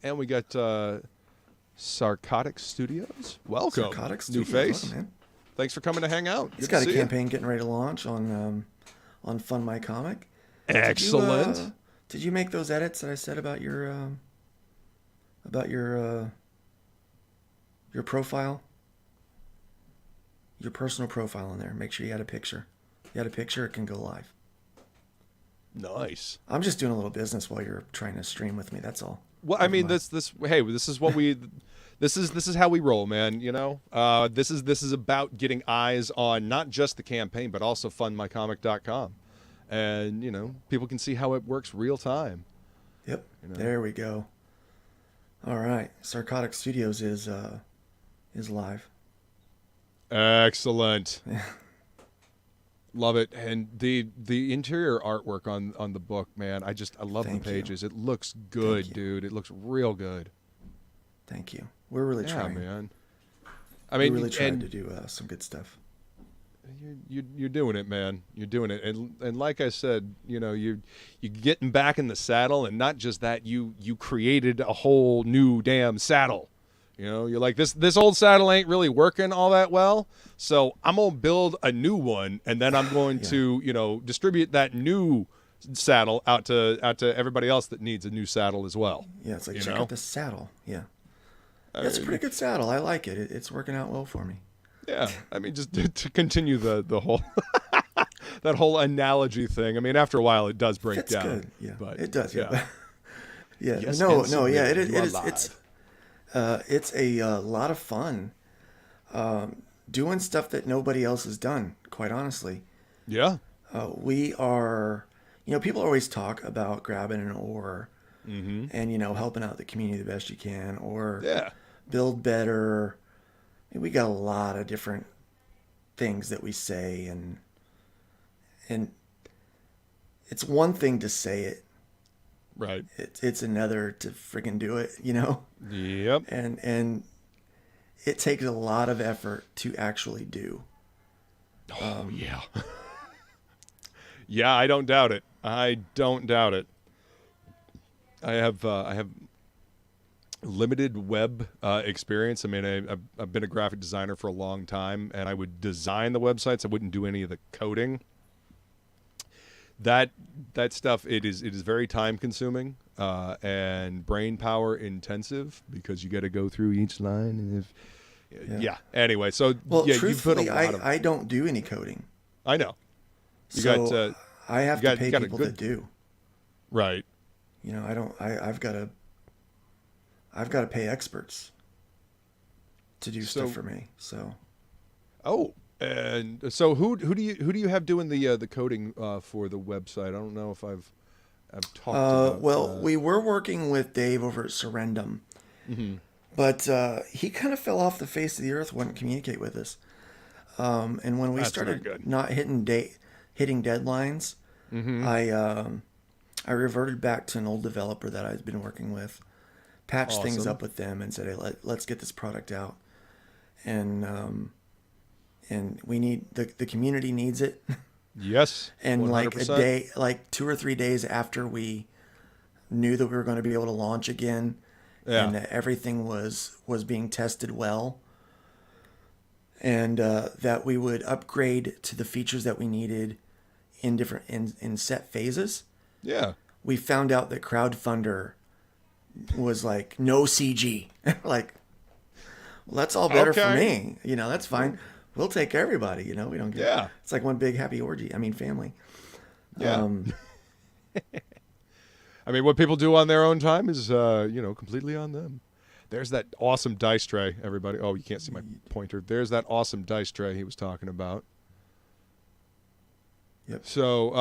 And we got Sarcotic Studios. Welcome. Sarcotic New Studios. face. Welcome, man. Thanks for coming to hang out. He's got a campaign getting ready to launch on Fund My Comic. Excellent. Did you make those edits that I said about your profile? Your personal profile in there. Make sure you had a picture. If you had a picture, it can go live. Nice. I'm just doing a little business while you're trying to stream with me. That's all. Well, I mean, this is what we. This is how we roll, man. You know, this is about getting eyes on not just the campaign, but also fundmycomic.com, and you know, people can see how it works real time. Yep. You know? There we go. All right, Sarcotic Studios is live. Excellent. Love it. And the interior artwork on the book, man, I love the pages. It looks good, dude. It looks real good. Thank you. We're really trying, man. I mean, we really tried to do some good stuff. You're doing it, man. You're doing it, and like I said, you know, you're getting back in the saddle, and not just that, you created a whole new damn saddle. You know, you're like, this old saddle ain't really working all that well, so I'm gonna build a new one, and then I'm going to, you know, distribute that new saddle out to everybody else that needs a new saddle as well. Yeah, it's like, check out this saddle. Yeah, it's a pretty good saddle. I like it. It's working out well for me. Yeah, I mean, just to continue the whole that whole analogy thing. I mean, after a while, it does break down. Good. Yeah, but, it does. Yeah, yeah. Yes, No. Yeah, it is. It's a lot of fun doing stuff that nobody else has done, quite honestly. Yeah. We are, you know, people always talk about grabbing an oar and, you know, helping out the community the best you can, or build better. We got a lot of different things that we say, and it's one thing to say it. Right. It's another to friggin' do it, you know? Yep. And it takes a lot of effort to actually do. Oh, yeah. Yeah, I don't doubt it. I don't doubt it. I have limited web experience. I mean, I've been a graphic designer for a long time, and I would design the websites. I wouldn't do any of the coding. That stuff, it is very time consuming and brain power intensive, because you got to go through each line. And anyway, so truthfully, you put a lot I don't do any coding. I know. I have to pay people that do. Right. You know, I don't. I've got to pay experts to do stuff for me. So. Oh. And so who do you have doing the coding for the website? I don't know if I've talked about well, we were working with Dave over at Surrendum, but he kind of fell off the face of the earth, wouldn't communicate with us. And when we started not hitting deadlines, I reverted back to an old developer that I'd been working with, patched things up with them, and said, "Hey, let's get this product out." And we need the community needs it. Yes. And 100%. like a day, like 2 or 3 days after we knew that we were going to be able to launch again, and that everything was being tested well, and that we would upgrade to the features that we needed in set phases. Yeah. We found out that Crowdfunder was like no CG. Like, well, that's all better for me. You know, that's fine. We'll take everybody, you know, we don't get It's like one big happy orgy. I mean, family. Yeah. I mean, what people do on their own time is, you know, completely on them. There's that awesome dice tray, everybody. Oh, you can't see my pointer. There's that awesome dice tray he was talking about. Yep. So,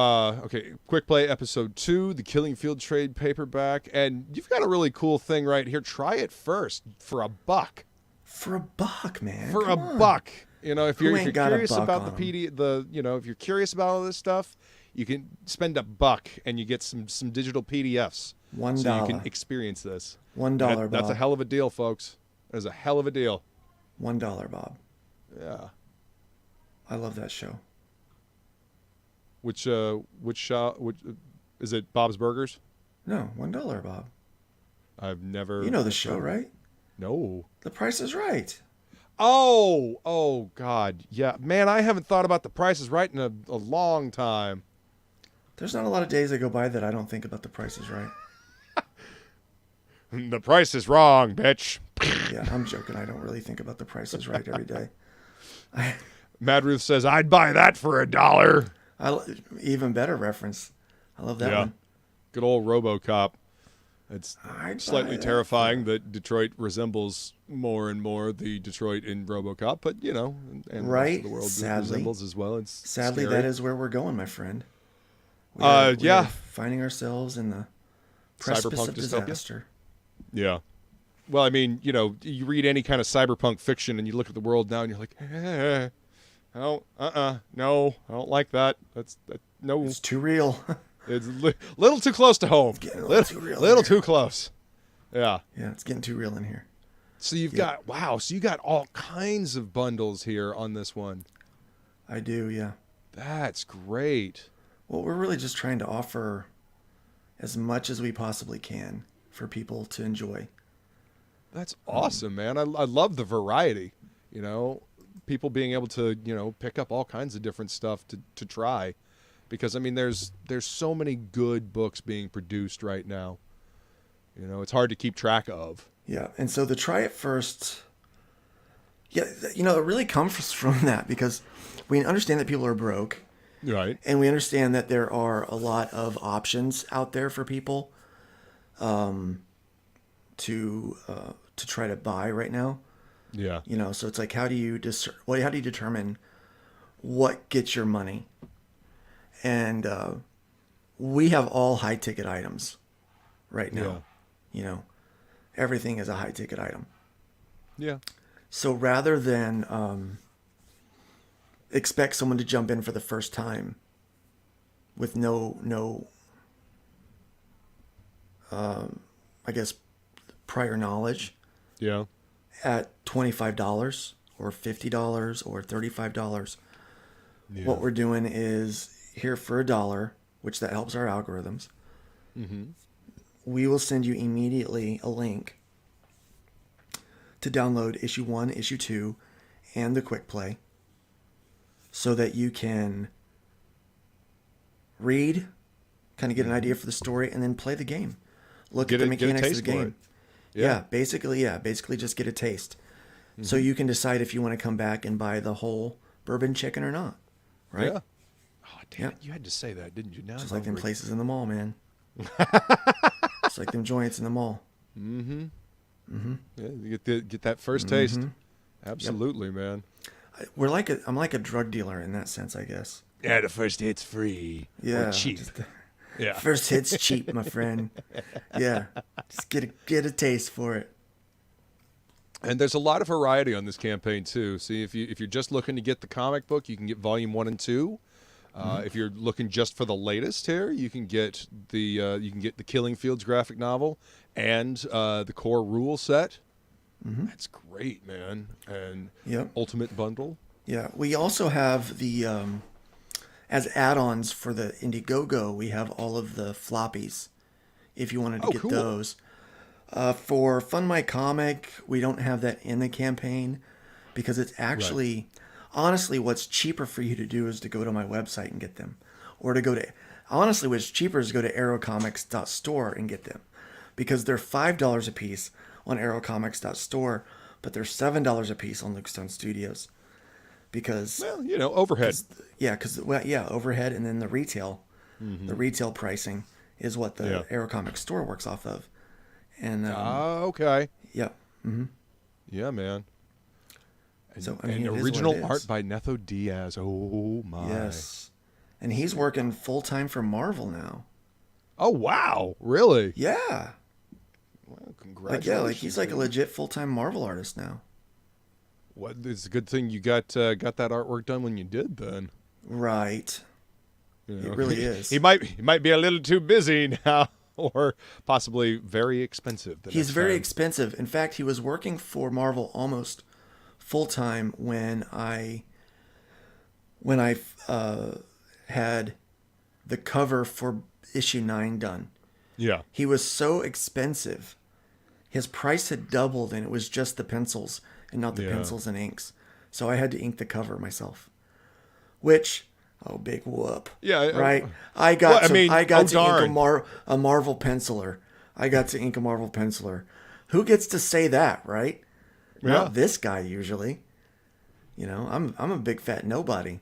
okay, Quick Play Episode 2, the Killing Field Trade paperback. And you've got a really cool thing right here. Try it first for $1. For $1, man. For $1. You know, if you're curious about if you're curious about all this stuff, you can spend $1 and you get some digital PDFs. $1. So you can experience this. $1, Bob. That's a hell of a deal, folks. That is a hell of a deal. $1, Bob. Yeah. I love that show. Which is it? Bob's Burgers? No, $1, Bob. I've never. You know the show, right? No. The Price is Right. Oh, God. Yeah. Man, I haven't thought about The Price is Right in a long time. There's not a lot of days that go by that I don't think about The Price is Right. The price is wrong, bitch. Yeah, I'm joking. I don't really think about The Price is Right every day. Mad Ruth says, I'd buy that for $1. Even better reference. I love that one. Good old RoboCop. It's slightly terrifying that Detroit resembles more and more the Detroit in RoboCop, but and the rest of the world resembles as well. It's sadly scary. That is where we're going, my friend. We are finding ourselves in the precipice cyberpunk of dystopia. disaster. Yeah. Well, I mean, you read any kind of cyberpunk fiction and you look at the world now and you're like, no, I don't like that. No. It's too real. It's little too close to home. It's getting a little too real. Little too close. Yeah. Yeah, it's getting too real in here. So you've got so you got all kinds of bundles here on this one. I do, yeah. That's great. Well, we're really just trying to offer as much as we possibly can for people to enjoy. That's awesome, man. I love the variety. People being able to pick up all kinds of different stuff to try, because I mean there's so many good books being produced right now. It's hard to keep track of. Yeah, and so the try it first. Yeah, it really comes from that, because we understand that people are broke. Right. And we understand that there are a lot of options out there for people to try to buy right now. Yeah. So it's like, how do you determine what gets your money? And we have all high ticket items right now. Yeah. Everything is a high ticket item. Yeah. So rather than expect someone to jump in for the first time with no I guess prior knowledge. Yeah. At $25 or $50 or $35. Yeah. What we're doing is here for $1, which that helps our algorithms. Mm-hmm. We will send you immediately a link to download issue 1, issue 2, and the quick play, so that you can read, kind of get an idea for the story, and then play the game. Look at the mechanics of the game. Yeah, basically just get a taste. Mm-hmm. So you can decide if you want to come back and buy the whole bourbon chicken or not. Right? Yeah. Oh, damn it. You had to say that, didn't you? Now just like them places in the mall, man. It's like them joints in the mall. Mm-hmm. Mm-hmm. Yeah, you get that first taste. Absolutely, man. I'm like a drug dealer in that sense, I guess. Yeah, the first hit's free. Yeah. Or cheap. First hit's cheap, my friend. Yeah. Just get a taste for it. And there's a lot of variety on this campaign too. See, if you're just looking to get the comic book, you can get volume 1 and 2. If you're looking just for the latest here, you can get the Killing Fields graphic novel and the core rule set. Mm-hmm. That's great, man. And Ultimate Bundle. Yeah, we also have the as add-ons for the Indiegogo. We have all of the floppies. If you wanted to get those, for Fund My Comic, we don't have that in the campaign because it's actually. Honestly, what's cheaper for you to do is to go to my website and get them. Or to go to... Honestly, what's cheaper is to go to aerocomics.store and get them. Because they're $5 a piece on aerocomics.store, but they're $7 a piece on Lucastone Studios. Because... Well, overhead. Overhead, and then the retail. Mm-hmm. The retail pricing is what the Aerocomics store works off of. And okay. Yeah. Mm-hmm. Yeah, man. So, I mean, and original art by Netho Diaz. Oh, my. Yes. And he's working full-time for Marvel now. Oh, wow. Really? Yeah. Well, congratulations. He's like a legit full-time Marvel artist now. It's a good thing you got that artwork done when you did, then. Right. It really is. He might be a little too busy now, or possibly very expensive. He's very expensive. In fact, he was working for Marvel almost full-time when I had the cover for issue 9 done. Yeah. He was so expensive. His price had doubled, and it was just the pencils and not the pencils and inks. So I had to ink the cover myself. Which, big whoop. Yeah. Right? I got to ink a Marvel penciler. I got to ink a Marvel penciler. Who gets to say that, right? Not this guy usually. I'm a big fat nobody.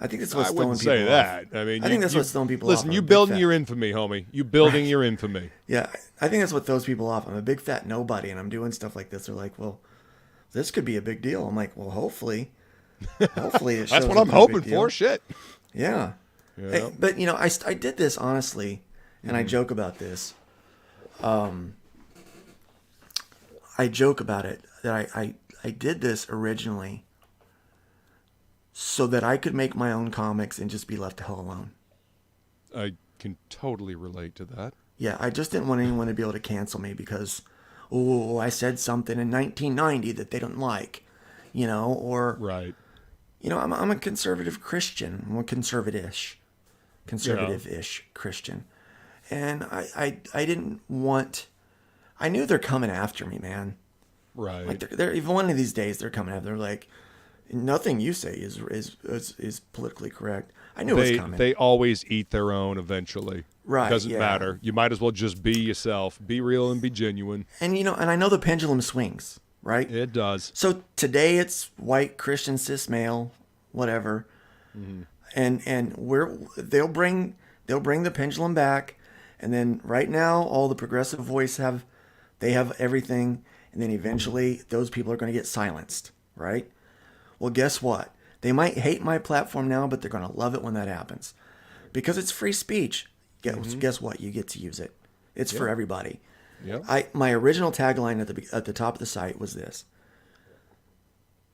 I think that's what's I throwing wouldn't people say off. that. I mean, I think that's what's throwing people listen, off. Listen, you building your infamy, homie. You building your infamy. Yeah, I think that's what throws people off. I'm a big fat nobody, and I'm doing stuff like this. They're like, well, this could be a big deal. I'm like, well, hopefully it shows. That's what I'm hoping for. Shit. Yeah. Yeah. Hey, but, you know, I did this, honestly, and I joke about this. I joke about it, that I did this originally so that I could make my own comics and just be left the hell alone. I can totally relate to that. Yeah, I just didn't want anyone to be able to cancel me because, oh, I said something in 1990 that they don't like, you know, or... Right. You know, I'm a conservative Christian. I'm a conservative-ish Christian. And I didn't want... I knew they're coming after me, man. Right. Like they're even one of these days they're coming after. They're like, nothing you say is politically correct. I knew it was coming. They always eat their own eventually. Right. It doesn't matter. You might as well just be yourself. Be real and be genuine. And you know, and I know the pendulum swings, right? It does. So today it's white Christian cis male, whatever. Mm-hmm. And they'll bring the pendulum back, and then right now all the progressive voice have everything, and then eventually those people are going to get silenced, right? Well, guess what? They might hate my platform now, but they're going to love it when that happens. Because it's free speech. Guess what? You get to use it. It's for everybody. Yep. My original tagline at the top of the site was this.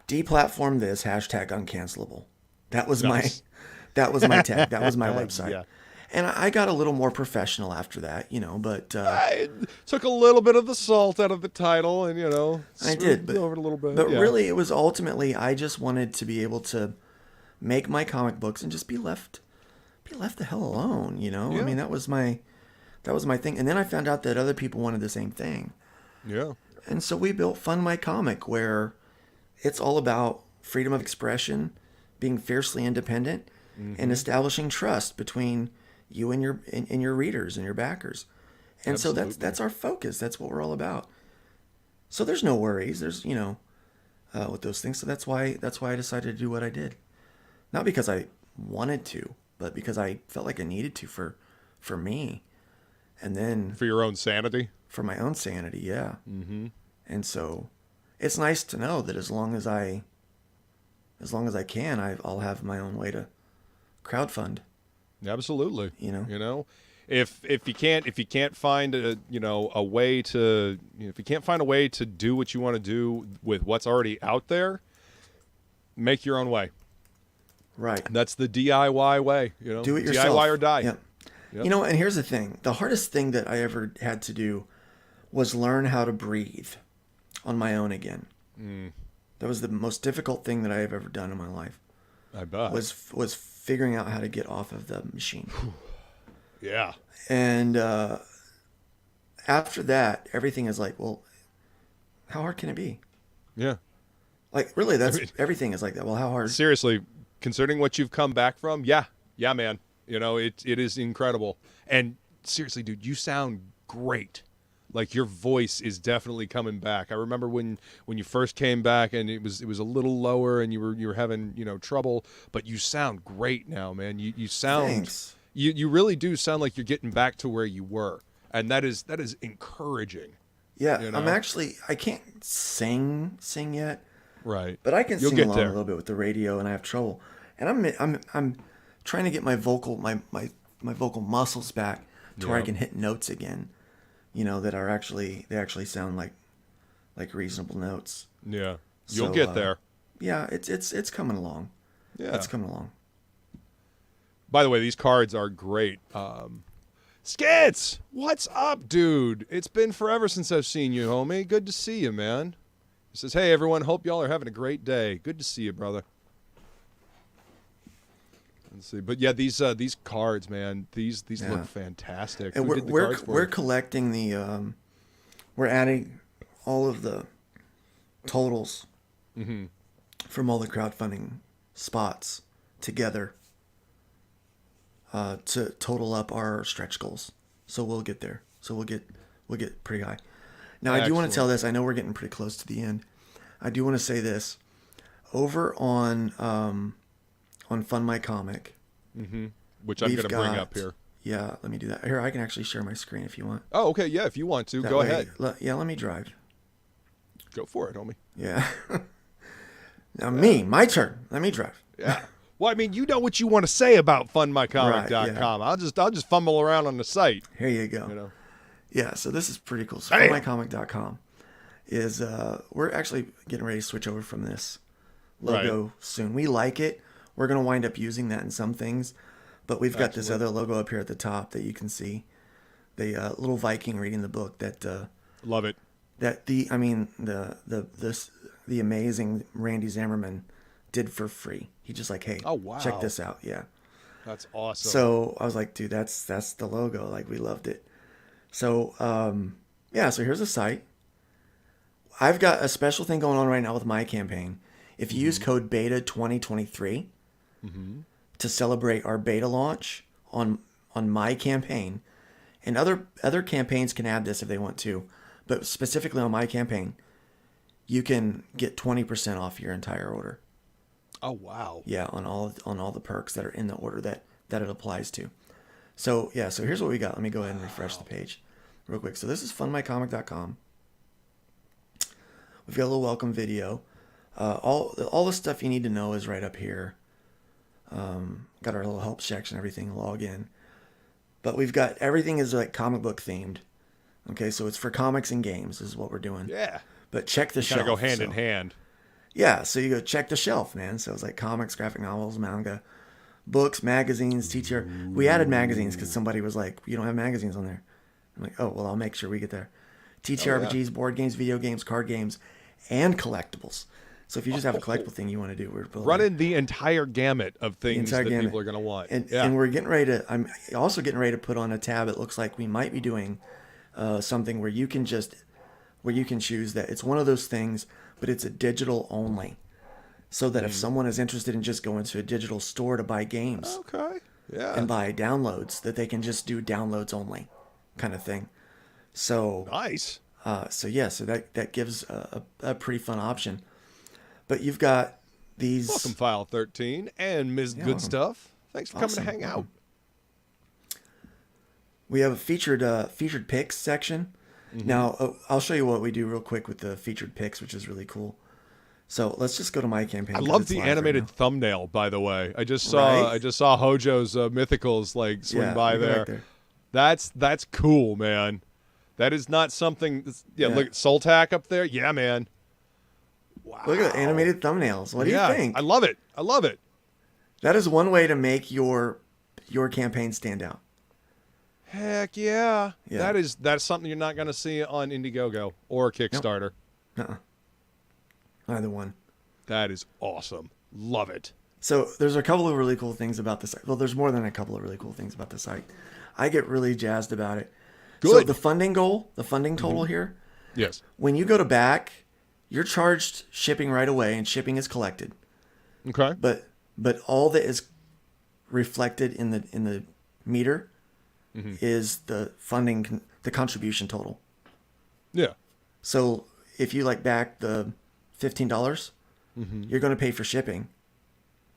Deplatform this, #uncancelable. That was my tag. That was my website. Yeah. And I got a little more professional after that, you know, but... I took a little bit of the salt out of the title and, you know, I did, but, over it a little bit. But really, it was ultimately, I just wanted to be able to make my comic books and just be left the hell alone, you know? Yeah. I mean, that was my thing. And then I found out that other people wanted the same thing. Yeah. And so we built Fund My Comic, where it's all about freedom of expression, being fiercely independent, and establishing trust between you and your readers and your backers. And Absolutely. So that's our focus. That's what we're all about. So there's no worries. There's, you know, with those things. So that's why I decided to do what I did. Not because I wanted to, but because I felt like I needed to for me. And then for your own sanity? For my own sanity, yeah. Mm-hmm. And so it's nice to know that as long as I can, I'll have my own way to crowdfund. Absolutely. You know, if you can't find a way to do what you want to do with what's already out there, make your own way. Right. That's the DIY way, you know. Do it yourself. DIY or die. Yep. You know, and here's the thing. The hardest thing that I ever had to do was learn how to breathe on my own again. That was the most difficult thing that I have ever done in my life. I bet. Was figuring out how to get off of the machine. Yeah. And after that, everything is like, well, how hard can it be? Yeah. Like, really, everything is like that. Well, how hard? Seriously, considering what you've come back from, yeah, man. You know, it is incredible. And seriously, dude, you sound great. Like, your voice is definitely coming back. I remember when you first came back and it was a little lower and you were having, you know, trouble, but you sound great now, man. You sound Thanks. You really do sound like you're getting back to where you were. And that is encouraging. Yeah, you know? I can't sing yet. Right. But I can sing along a little bit with the radio, and I have trouble. And I'm trying to get my vocal muscles back to where I can hit notes again. You know, that they actually sound like reasonable notes. Yeah. You'll get there. Yeah, it's coming along. Yeah. It's coming along. By the way, these cards are great. Skits! What's up, dude? It's been forever since I've seen you, homie. Good to see you, man. He says, hey, everyone. Hope y'all are having a great day. Good to see you, brother. Let's see. But yeah, these cards, man, these look fantastic. And we're collecting we're adding all of the totals from all the crowdfunding spots together to total up our stretch goals. So we'll get there. So we'll get pretty high. Now, I do want to tell this. I know we're getting pretty close to the end. I do want to say this. Over on on Fund My Comic. Mm-hmm. Which I'm going to bring up here. Yeah, let me do that. Here, I can actually share my screen if you want. Oh, okay. Yeah, if you want to, go ahead. Let me drive. Go for it, homie. Yeah. Now my turn. Let me drive. Yeah. Well, I mean, you know what you want to say about fundmycomic.com. Right, yeah. I'll just fumble around on the site. Here you go. You know. Yeah, so this is pretty cool. So fundmycomic.com is we're actually getting ready to switch over from this logo soon. We like it. We're going to wind up using that in some things, but we've got this other logo up here at the top that you can see. The little Viking reading the book that love it. That the amazing Randy Zammerman did for free. He just like, hey, check this out. Yeah. That's awesome. So I was like, dude, that's the logo. Like, we loved it. So, so here's the site. I've got a special thing going on right now with my campaign. If you use code BETA 2023 to celebrate our beta launch on my campaign, and other campaigns can add this if they want to, but specifically on my campaign, you can get 20% off your entire order. Oh, wow. Yeah, on all the perks that are in the order that it applies to. So, yeah, so here's what we got. Let me go ahead and refresh the page real quick. So this is fundmycomic.com. We've got a little welcome video. All the stuff you need to know is right up here. Got our little help section, everything, log in. But we've got, everything is like comic book themed. Okay, so it's for comics and games is what we're doing. Yeah. But check the shelf. Kind of go hand in hand. Yeah, so you go check the shelf, man. So it's like comics, graphic novels, manga, books, magazines, TTR. We added magazines because somebody was like, you don't have magazines on there. I'm like, oh, well, I'll make sure we get there. TTRPGs, board games, video games, card games, and collectibles. So if you just have a collectible thing you want to do, we're running the entire gamut of things that people are going to want. And we're getting ready to, I'm also getting ready to put on a tab. It looks like we might be doing something where you can choose that it's one of those things, but it's a digital only. So that if someone is interested in just going to a digital store to buy games and buy downloads, that they can just do downloads only kind of thing. So nice. So that gives a pretty fun option. But you've got these. Welcome, File 13 and Ms. Goodstuff. Thanks for coming to hang out. We have a featured picks section. Now, I'll show you what we do real quick with the featured picks, which is really cool. So let's just go to my campaign. I love the animated thumbnail, by the way. I just saw Hojo's Mythicals like swing by there. That's cool, man. That is not something. Look at Soltac up there. Yeah, man. Wow. Look at the animated thumbnails. What do you think? I love it. That is one way to make your campaign stand out. Heck yeah. That's something you're not going to see on Indiegogo or Kickstarter. Nope. Either one. That is awesome. Love it. So there's a couple of really cool things about the site. Well, there's more than a couple of really cool things about the site. I get really jazzed about it. Good. So the funding total here. Yes. When you go to back, you're charged shipping right away, and shipping is collected. Okay. But all that is reflected in the meter is the funding, the contribution total. Yeah. So if you back the $15, you're going to pay for shipping.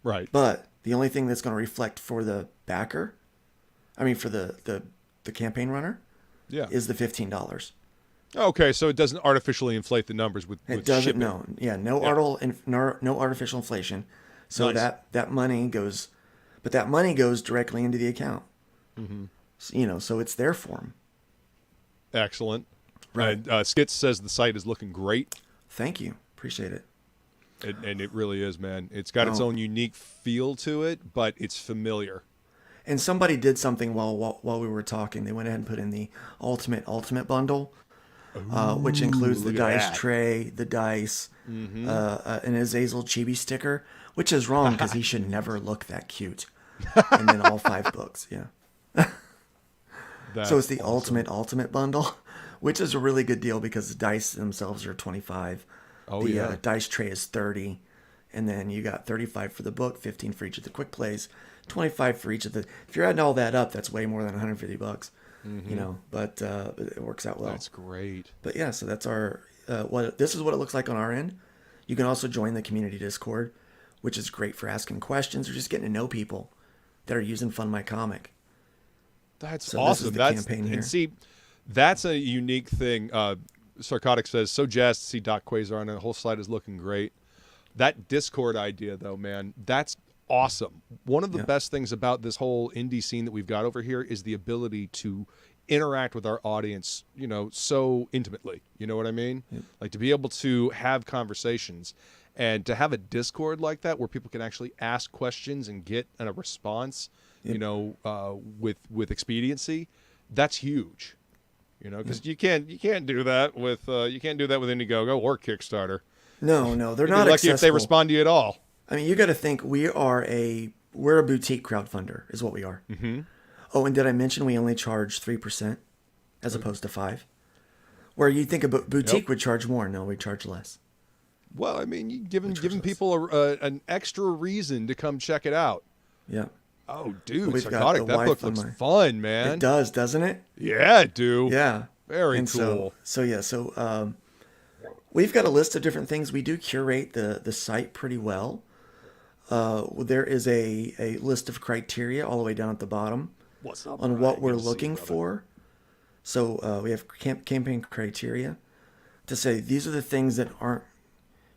Right. But the only thing that's going to reflect for the backer, for the campaign runner, is the $15. Okay, so it doesn't artificially inflate the numbers with doesn't. shipping. No artificial inflation. So nice. that money goes, but that money goes directly into the account. So it's there for them. Excellent. Right. Skits says the site is looking great. Thank you. Appreciate it. And it really is, man. It's got its own unique feel to it, but it's familiar. And somebody did something while we were talking. They went ahead and put in the ultimate bundle, which includes the dice tray, the dice, an Azazel Chibi sticker, which is wrong because he should never look that cute. And then all 5 books, so it's the ultimate bundle, which is a really good deal because the dice themselves are $25. The dice tray is $30, and then you got $35 for the book, $15 for each of the quick plays, $25 for each of the. If you're adding all that up, that's way more than $150. But it works out well. That's great. But so that's our this is what it looks like on our end. You can also join the community Discord, which is great for asking questions or just getting to know people that are using Fund My Comic. That's awesome. This is the campaign here. And see, that's a unique thing. Sarcotic says, so jazzed to see Doc Quasar on it. The whole slide is looking great. That Discord idea, though, man, that's awesome. One of the best things about this whole indie scene that we've got over here is the ability to interact with our audience, you know, so intimately. You know what I mean? Yep. Like to be able to have conversations and to have a Discord like that where people can actually ask questions and get a response, you know, with expediency. That's huge. You know, because you can't do that with Indiegogo or Kickstarter. No, they're You'd not be lucky accessible. if they respond to you at all. I mean, you got to think we're a boutique crowdfunder, is what we are. Mm-hmm. Oh, and did I mention we only charge 3% as opposed to 5%? Where you think a boutique would charge more? No, we charge less. Well, I mean, you giving people an extra reason to come check it out. Yeah. Oh, dude, Psychotic, that book looks fun, man. It does, doesn't it? Yeah, it do. Yeah. Very cool. So we've got a list of different things. We do curate the site pretty well. There is a list of criteria all the way down at the bottom on what we're looking for. So we have campaign criteria to say these are the things that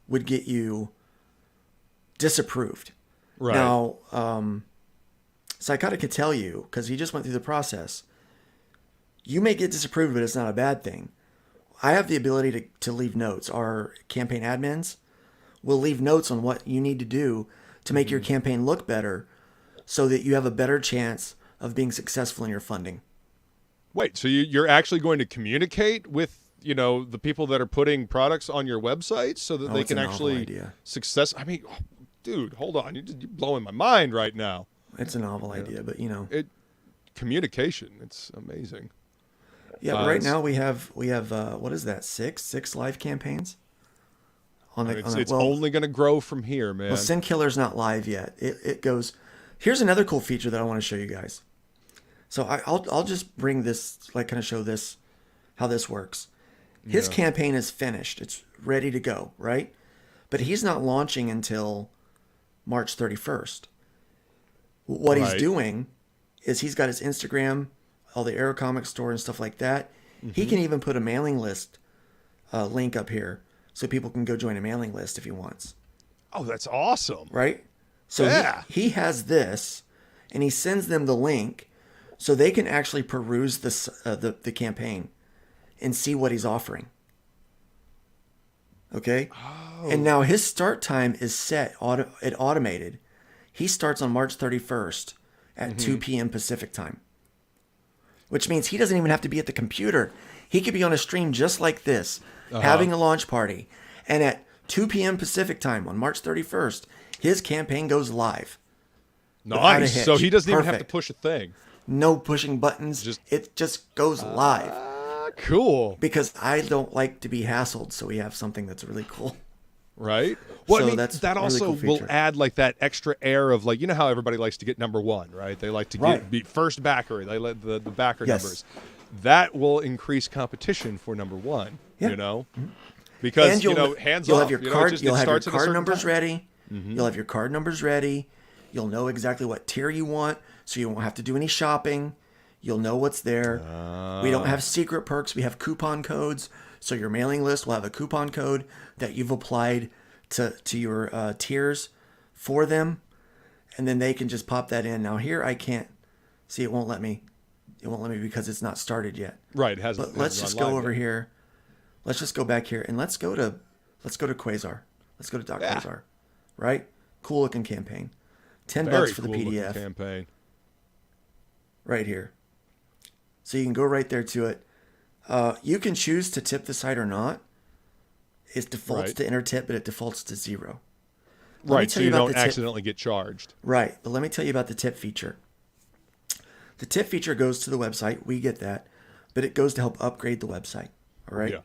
would get you disapproved. Right. Now, Psychotic could tell you, because he just went through the process, you may get disapproved, but it's not a bad thing. I have the ability to leave notes. Our campaign admins will leave notes on what you need to do to make your campaign look better so that you have a better chance of being successful in your funding. Wait, so you're actually going to communicate with, you know, the people that are putting products on your website so that they can actually success? I mean, dude, hold on. You're blowing my mind right now. It's a novel idea, but you know, communication. It's amazing. Yeah, but right now we have what is that? Six live campaigns. It's only going to grow from here, man. Well, Sin Killer's not live yet. It goes. Here's another cool feature that I want to show you guys. So I'll just bring this, like, kind of show this how this works. His campaign is finished. It's ready to go, right? But he's not launching until March 31st. What he's doing is he's got his Instagram, all the Arrow Comic Store and stuff like that. Mm-hmm. He can even put a mailing list link up here so people can go join a mailing list if he wants. Oh, that's awesome. Right? So he has this, and he sends them the link so they can actually peruse the campaign and see what he's offering. Okay? Oh. And now his start time is set, automated. He starts on March 31st at 2 p.m. Pacific time, which means he doesn't even have to be at the computer. He could be on a stream just like this, having a launch party. And at 2 p.m. Pacific time on March 31st, his campaign goes live. Nice. So he doesn't even have to push a thing. No pushing buttons. It just goes live. Cool. Because I don't like to be hassled, so we have something that's really cool. Right. Well, so I mean, that also really cool will add like that extra air of, like, you know how everybody likes to get number one, right? They like to be first backer. They let the backer numbers. That will increase competition for number one. You know, because hands you'll off. Have your card. You'll have your card numbers time. ready. You'll have your card numbers ready. You'll know exactly what tier you want, so you won't have to do any shopping. You'll know what's there. We don't have secret perks. We have coupon codes. So your mailing list will have a coupon code that you've applied to your tiers for them. And then they can just pop that in. Now here I can't see, it won't let me. It won't let me because it's not started yet. Right. It hasn't. But let's just go over here. Let's just go back here and let's go to Quasar. Let's go to Doc Quasar. Right? Cool looking campaign. $10 for the PDF. Campaign. Right here. So you can go right there to it. You can choose to tip the site or not. It defaults to enter tip, but it defaults to 0. Right, so you don't accidentally get charged. Right, but let me tell you about the tip feature. The tip feature goes to the website. We get that, but it goes to help upgrade the website. All right. Yeah.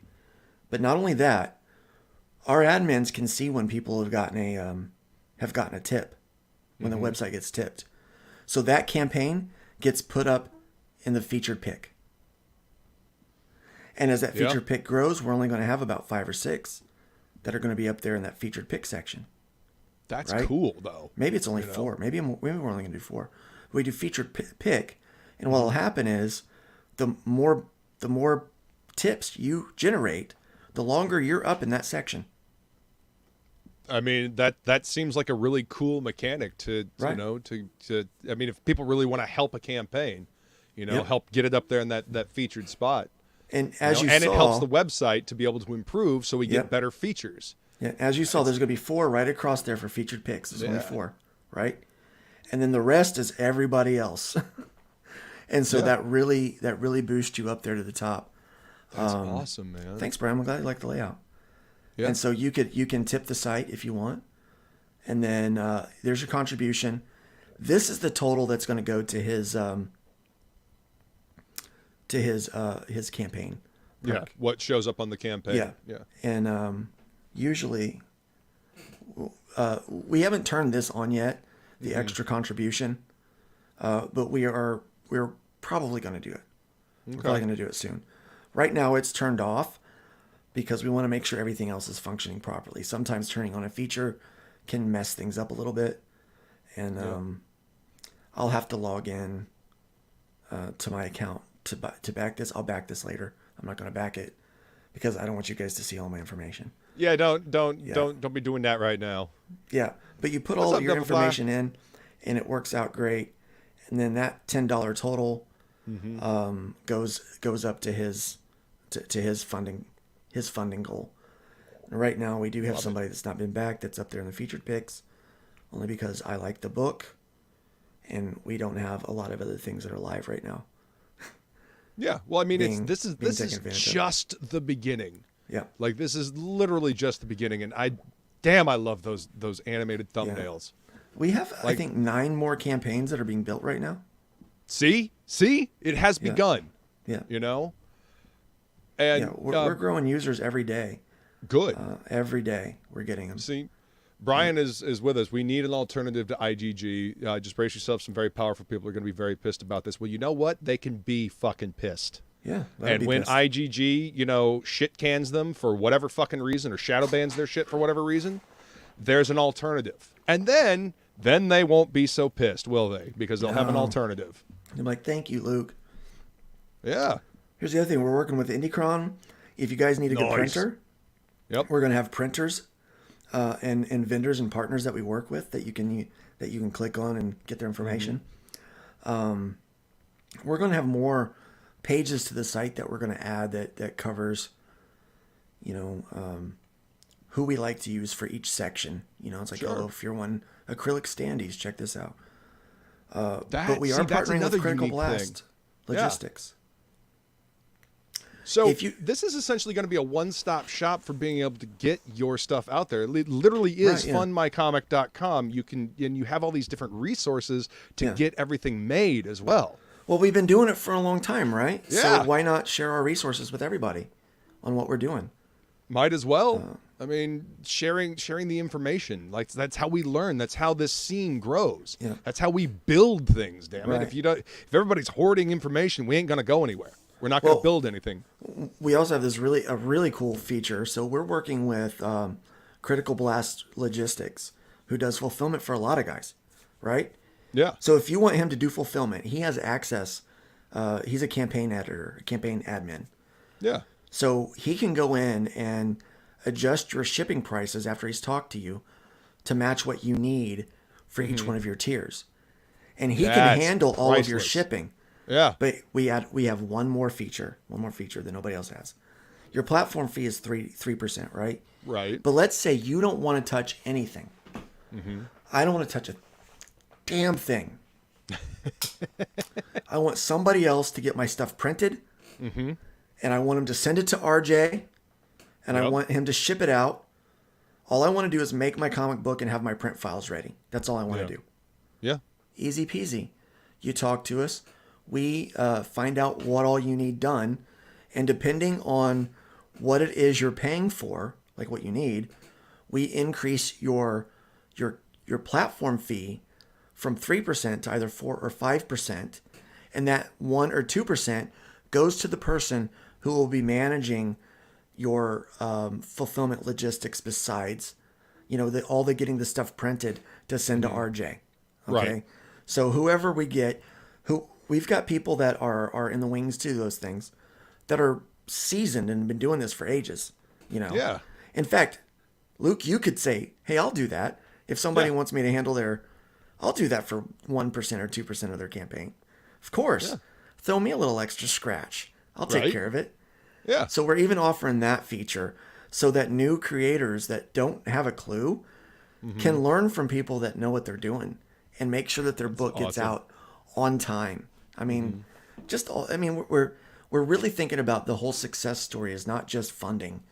But not only that, our admins can see when people have gotten a tip, when the website gets tipped. So that campaign gets put up in the featured pick. And as that featured pick grows, we're only going to have about 5 or 6 that are going to be up there in that featured pick section. That's right? cool, though. Maybe it's only 4. Maybe we're only going to do 4. We do featured pick, and what will happen is the more tips you generate, the longer you're up in that section. I mean, that seems like a really cool mechanic to Right. you know, to I mean, if people really want to help a campaign, you know, Yep. help get it up there in that featured spot. And as you and saw, it helps the website to be able to improve so we get Yep. better features. yeah, as you saw, there's going to be 4 right across there for featured picks. There's only 4, right? And then the rest is everybody else. And so that really boosts you up there to the top. That's awesome, man. Thanks, Brian. I'm glad you like the layout. Yeah. And so you can tip the site if you want, and then there's your contribution. This is the total that's going to go to his campaign. Yeah, what shows up on the campaign. Yeah. And usually, we haven't turned this on yet, the extra contribution, but we're probably going to do it. Okay. We're probably going to do it soon. Right now, it's turned off because we want to make sure everything else is functioning properly. Sometimes turning on a feature can mess things up a little bit, and I'll have to log in to my account to back this. I'll back this later. I'm not going to back it because I don't want you guys to see all my information. Yeah, don't be doing that right now. Yeah, but you put all of your information in, and it works out great. And then that $10 total goes up to his funding goal. And right now we do have somebody that's not been back that's up there in the featured picks, only because I like the book, and we don't have a lot of other things that are live right now. Yeah, well, I mean, this is taken just the beginning. Yeah, Like, this is literally just the beginning, and I love those animated thumbnails. we have I think 9 more campaigns that are being built right now. See, it has begun. Yeah, You know, and yeah, we're growing users every day. good. Every day we're getting them. See, Brian is with us. We need an alternative to IGG. Just brace yourself. Some very powerful people are going to be very pissed about this. Well, you know what? They can be fucking pissed. Yeah, And when IGG, shit cans them for whatever fucking reason, or shadow bans their shit for whatever reason, there's an alternative. And then they won't be so pissed, will they? Because they'll have an alternative. I'm like, thank you, Luke. Yeah. Here's the other thing. We're working with Indicron. If you guys need a good printer, we're going to have printers and vendors and partners that we work with that you can click on and get their information. We're going to have more pages to the site that we're going to add that covers, who we like to use for each section. It's like, if you're one acrylic standees, check this out. But we are partnering with Critical Blast Logistics. So this is essentially going to be a one-stop shop for being able to get your stuff out there. It literally is fundmycomic.com. You have all these different resources to get everything made as well. Well, we've been doing it for a long time, right? Yeah. So why not share our resources with everybody on what we're doing? Might as well. I mean, sharing the information. Like, that's how we learn. That's how this scene grows. Yeah. That's how we build things, damn it. Right. If everybody's hoarding information, we ain't going to go anywhere. We're not going to build anything. We also have a really cool feature. So we're working with Critical Blast Logistics, who does fulfillment for a lot of guys, right? Yeah. So if you want him to do fulfillment, he has access. He's a campaign editor, a campaign admin. Yeah. So he can go in and adjust your shipping prices after he's talked to you to match what you need for each one of your tiers. And he can handle all of your shipping. Yeah. But we have one more feature that nobody else has. Your platform fee is 3%, right? Right. But let's say you don't want to touch anything. I don't want to touch a damn thing. I want somebody else to get my stuff printed, and I want him to send it to RJ, and I want him to ship it out. All I want to do is make my comic book and have my print files ready. That's all I want to do. Yeah. Easy peasy. You talk to us. We find out what all you need done, and depending on what it is you're paying for, like what you need, we increase your platform fee from 3% to either 4 or 5%, and that 1 or 2% goes to the person who will be managing your fulfillment logistics besides all the getting the stuff printed to send to RJ. Okay. Right. So whoever we get, we've got people that are in the wings to those things that are seasoned and been doing this for ages, Yeah. In fact, Luke, you could say, hey, I'll do that. If somebody wants me to handle I'll do that for 1% or 2% of their campaign. Of course. Yeah. Throw me a little extra scratch. I'll take care of it. Yeah. So we're even offering that feature so that new creators that don't have a clue can learn from people that know what they're doing and make sure that their book gets out on time. I mean, we're really thinking about the whole success story is not just funding,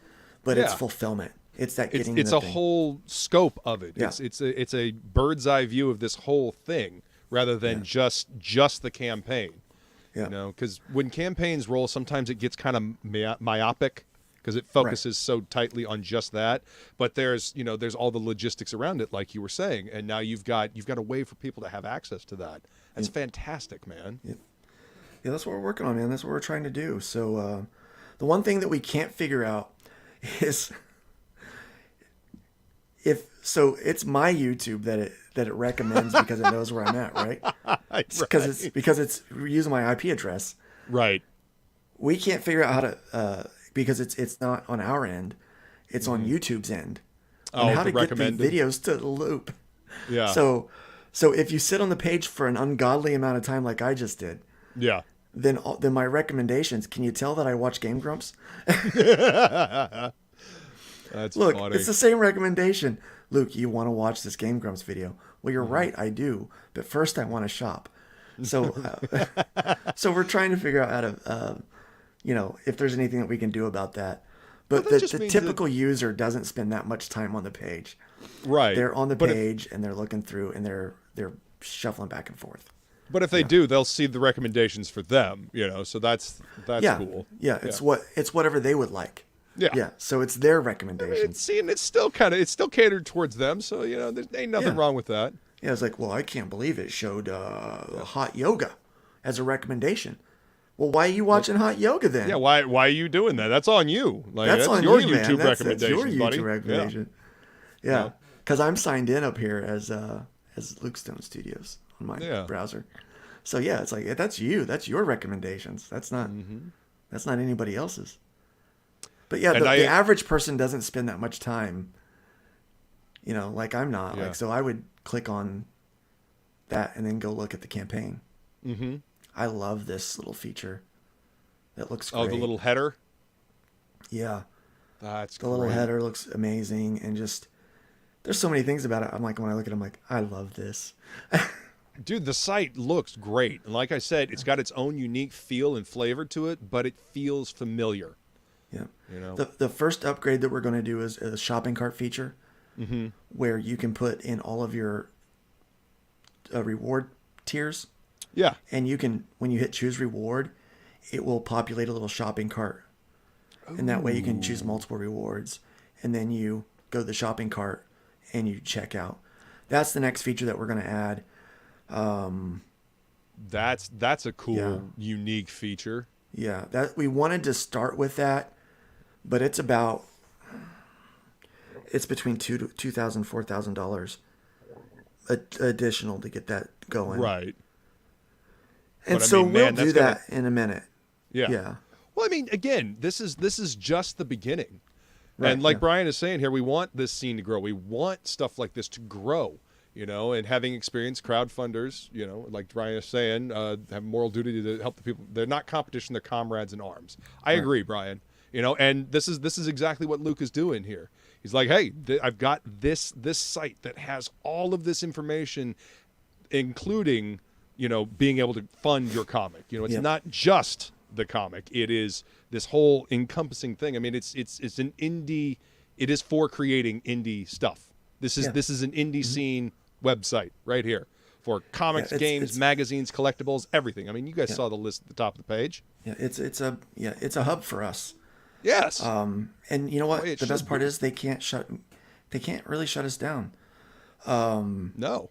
but it's fulfillment. It's that getting it's a whole scope of it. Yeah. It's a bird's eye view of this whole thing rather than just the campaign. Yeah. Because when campaigns roll, sometimes it gets kind of myopic because it focuses so tightly on just that. But there's all the logistics around it, like you were saying, and now you've got a way for people to have access to that. That's fantastic, man. Yeah, that's what we're working on, man. That's what we're trying to do. So the one thing that we can't figure out is it's my YouTube that it recommends because it knows where I'm at, right? Because it's using my IP address. Right. We can't figure out how to because it's not on our end, it's on YouTube's end. On how to get the videos to the loop. Yeah. So if you sit on the page for an ungodly amount of time like I just did. Yeah. Then my recommendations, can you tell that I watch Game Grumps? Look, funny. It's the same recommendation. Luke, you want to watch this Game Grumps video? Well, you're right, I do. But first I want to shop. So so we're trying to figure out how to, if there's anything that we can do about that. But the typical user doesn't spend that much time on the page. Right. They're on the page and they're looking through and they're shuffling back and forth. But if they do, they'll see the recommendations for them, so that's cool. Yeah, it's whatever they would like. Yeah. Yeah. So it's their recommendations. It's still catered towards them, so there ain't nothing wrong with that. Yeah, it's like, well, I can't believe it showed hot yoga as a recommendation. Well, why are you watching hot yoga then? Yeah, why are you doing that? That's on you. That's on your you, man. YouTube recommendation, that's your buddy. YouTube recommendation. Yeah, because I'm signed in up here as Luke Stone Studios on my browser. So yeah, it's like that's you. That's your recommendations. That's not anybody else's. But yeah, the average person doesn't spend that much time. Like I'm not. Yeah. Like so, I would click on that and then go look at the campaign. Mm-hmm. I love this little feature. That looks great. Oh, the little header? Yeah. That's the little header looks amazing, and just there's so many things about it. I'm like, when I look at it, I'm like, I love this. Dude, the site looks great. And like I said, it's got its own unique feel and flavor to it, but it feels familiar. Yeah. The first upgrade that we're going to do is a shopping cart feature, where you can put in all of your reward tiers. Yeah. And you can, when you hit choose reward, it will populate a little shopping cart. Ooh. And that way you can choose multiple rewards. And then you go to the shopping cart and you check out. That's the next feature that we're going to add. That's a cool, unique feature. Yeah. That we wanted to start with that, but it's between $2,000 to $4,000 additional to get that going. Right. And so we'll do that in a minute. Yeah. Yeah. Well, I mean, again, this is just the beginning. Right, and like Brian is saying here, we want this scene to grow. We want stuff like this to grow, and having experienced crowdfunders, like Brian is saying, have moral duty to help the people. They're not competition, they're comrades in arms. I agree, Brian. And this is exactly what Luke is doing here. He's like, hey, I've got this site that has all of this information, including being able to fund your comic. It's not just the comic. It is this whole encompassing thing. I mean, it's an indie. It is for creating indie stuff. This is an indie scene website right here for comics, games, magazines, collectibles, everything. I mean, you guys saw the list at the top of the page. Yeah, it's a hub for us. Yes. And you know what? The best part is they can't really shut us down. No.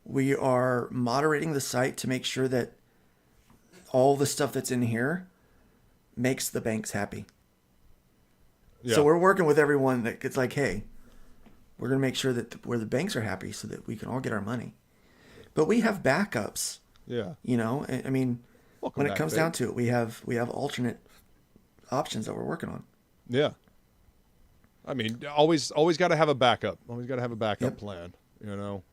We are moderating the site to make sure that all the stuff that's in here makes the banks happy. Yeah. So we're working with everyone that it's like, hey, We're going to make sure that where the banks are happy so that we can all get our money. But we have backups. Yeah. You know, I mean, Welcome when it comes down to it, we have alternate options that we're working on. Yeah. I mean, always got to have a backup. Always got to have a backup plan, you know,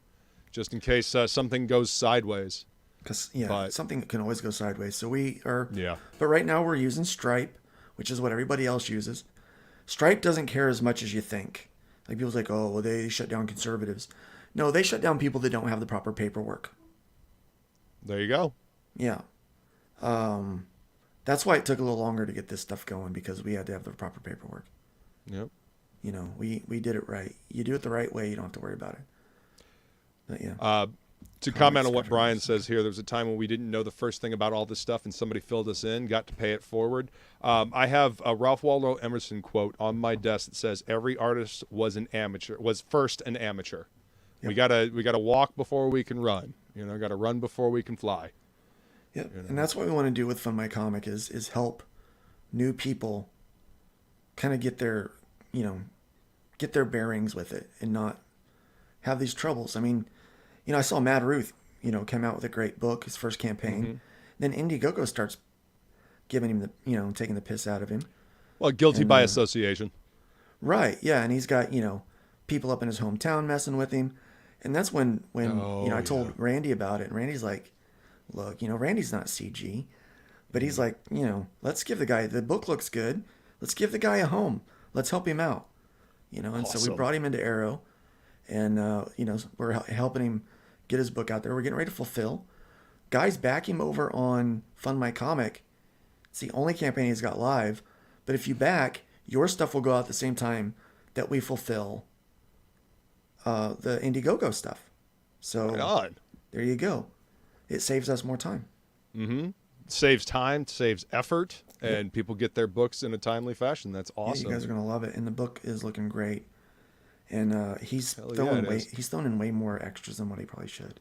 just in case something goes sideways. Because, something can always go sideways. So we are, yeah. But right now we're using Stripe, which is what everybody else uses. Stripe doesn't care as much as you think. Like, people's like, oh, well, they shut down conservatives. No, they shut down people that don't have the proper paperwork. There you go. Yeah. That's why it took a little longer to get this stuff going, because we had to have the proper paperwork. Yep. You know, we did it right. You do it the right way, you don't have to worry about it. But yeah. To comment on what Brian says here, there was a time when we didn't know the first thing about all this stuff and somebody filled us in, got to pay it forward. I have a Ralph Waldo Emerson quote on my desk that says, every artist was first an amateur. Yep. We gotta walk before we can run. You know, gotta run before we can fly. Yeah, you know? And that's what we want to do with Fund My Comic is help new people kind of get their bearings with it and not have these troubles. I mean, you know, I saw Mad Ruth, you know, come out with a great book, his first campaign. Mm-hmm. Then Indiegogo starts giving him taking the piss out of him. Well, guilty by association. Right, yeah, and he's got, you know, people up in his hometown messing with him. And that's when I told Randy about it, and Randy's like, look, you know, Randy's not CG, but he's like, you know, let's give the book looks good. Let's give the guy a home. Let's help him out. You know, and so we brought him into Arrow, and, you know, we're helping him get his book out there. We're getting ready to fulfill. Guys, back him over on Fund My Comic. It's the only campaign he's got live. But if you back, your stuff will go out at the same time that we fulfill the Indiegogo stuff. So there you go. It saves us more time. Mm-hmm. Saves time, saves effort, and people get their books in a timely fashion. That's awesome. Yeah, you guys are going to love it. And the book is looking great. And he's thrown in way more extras than what he probably should.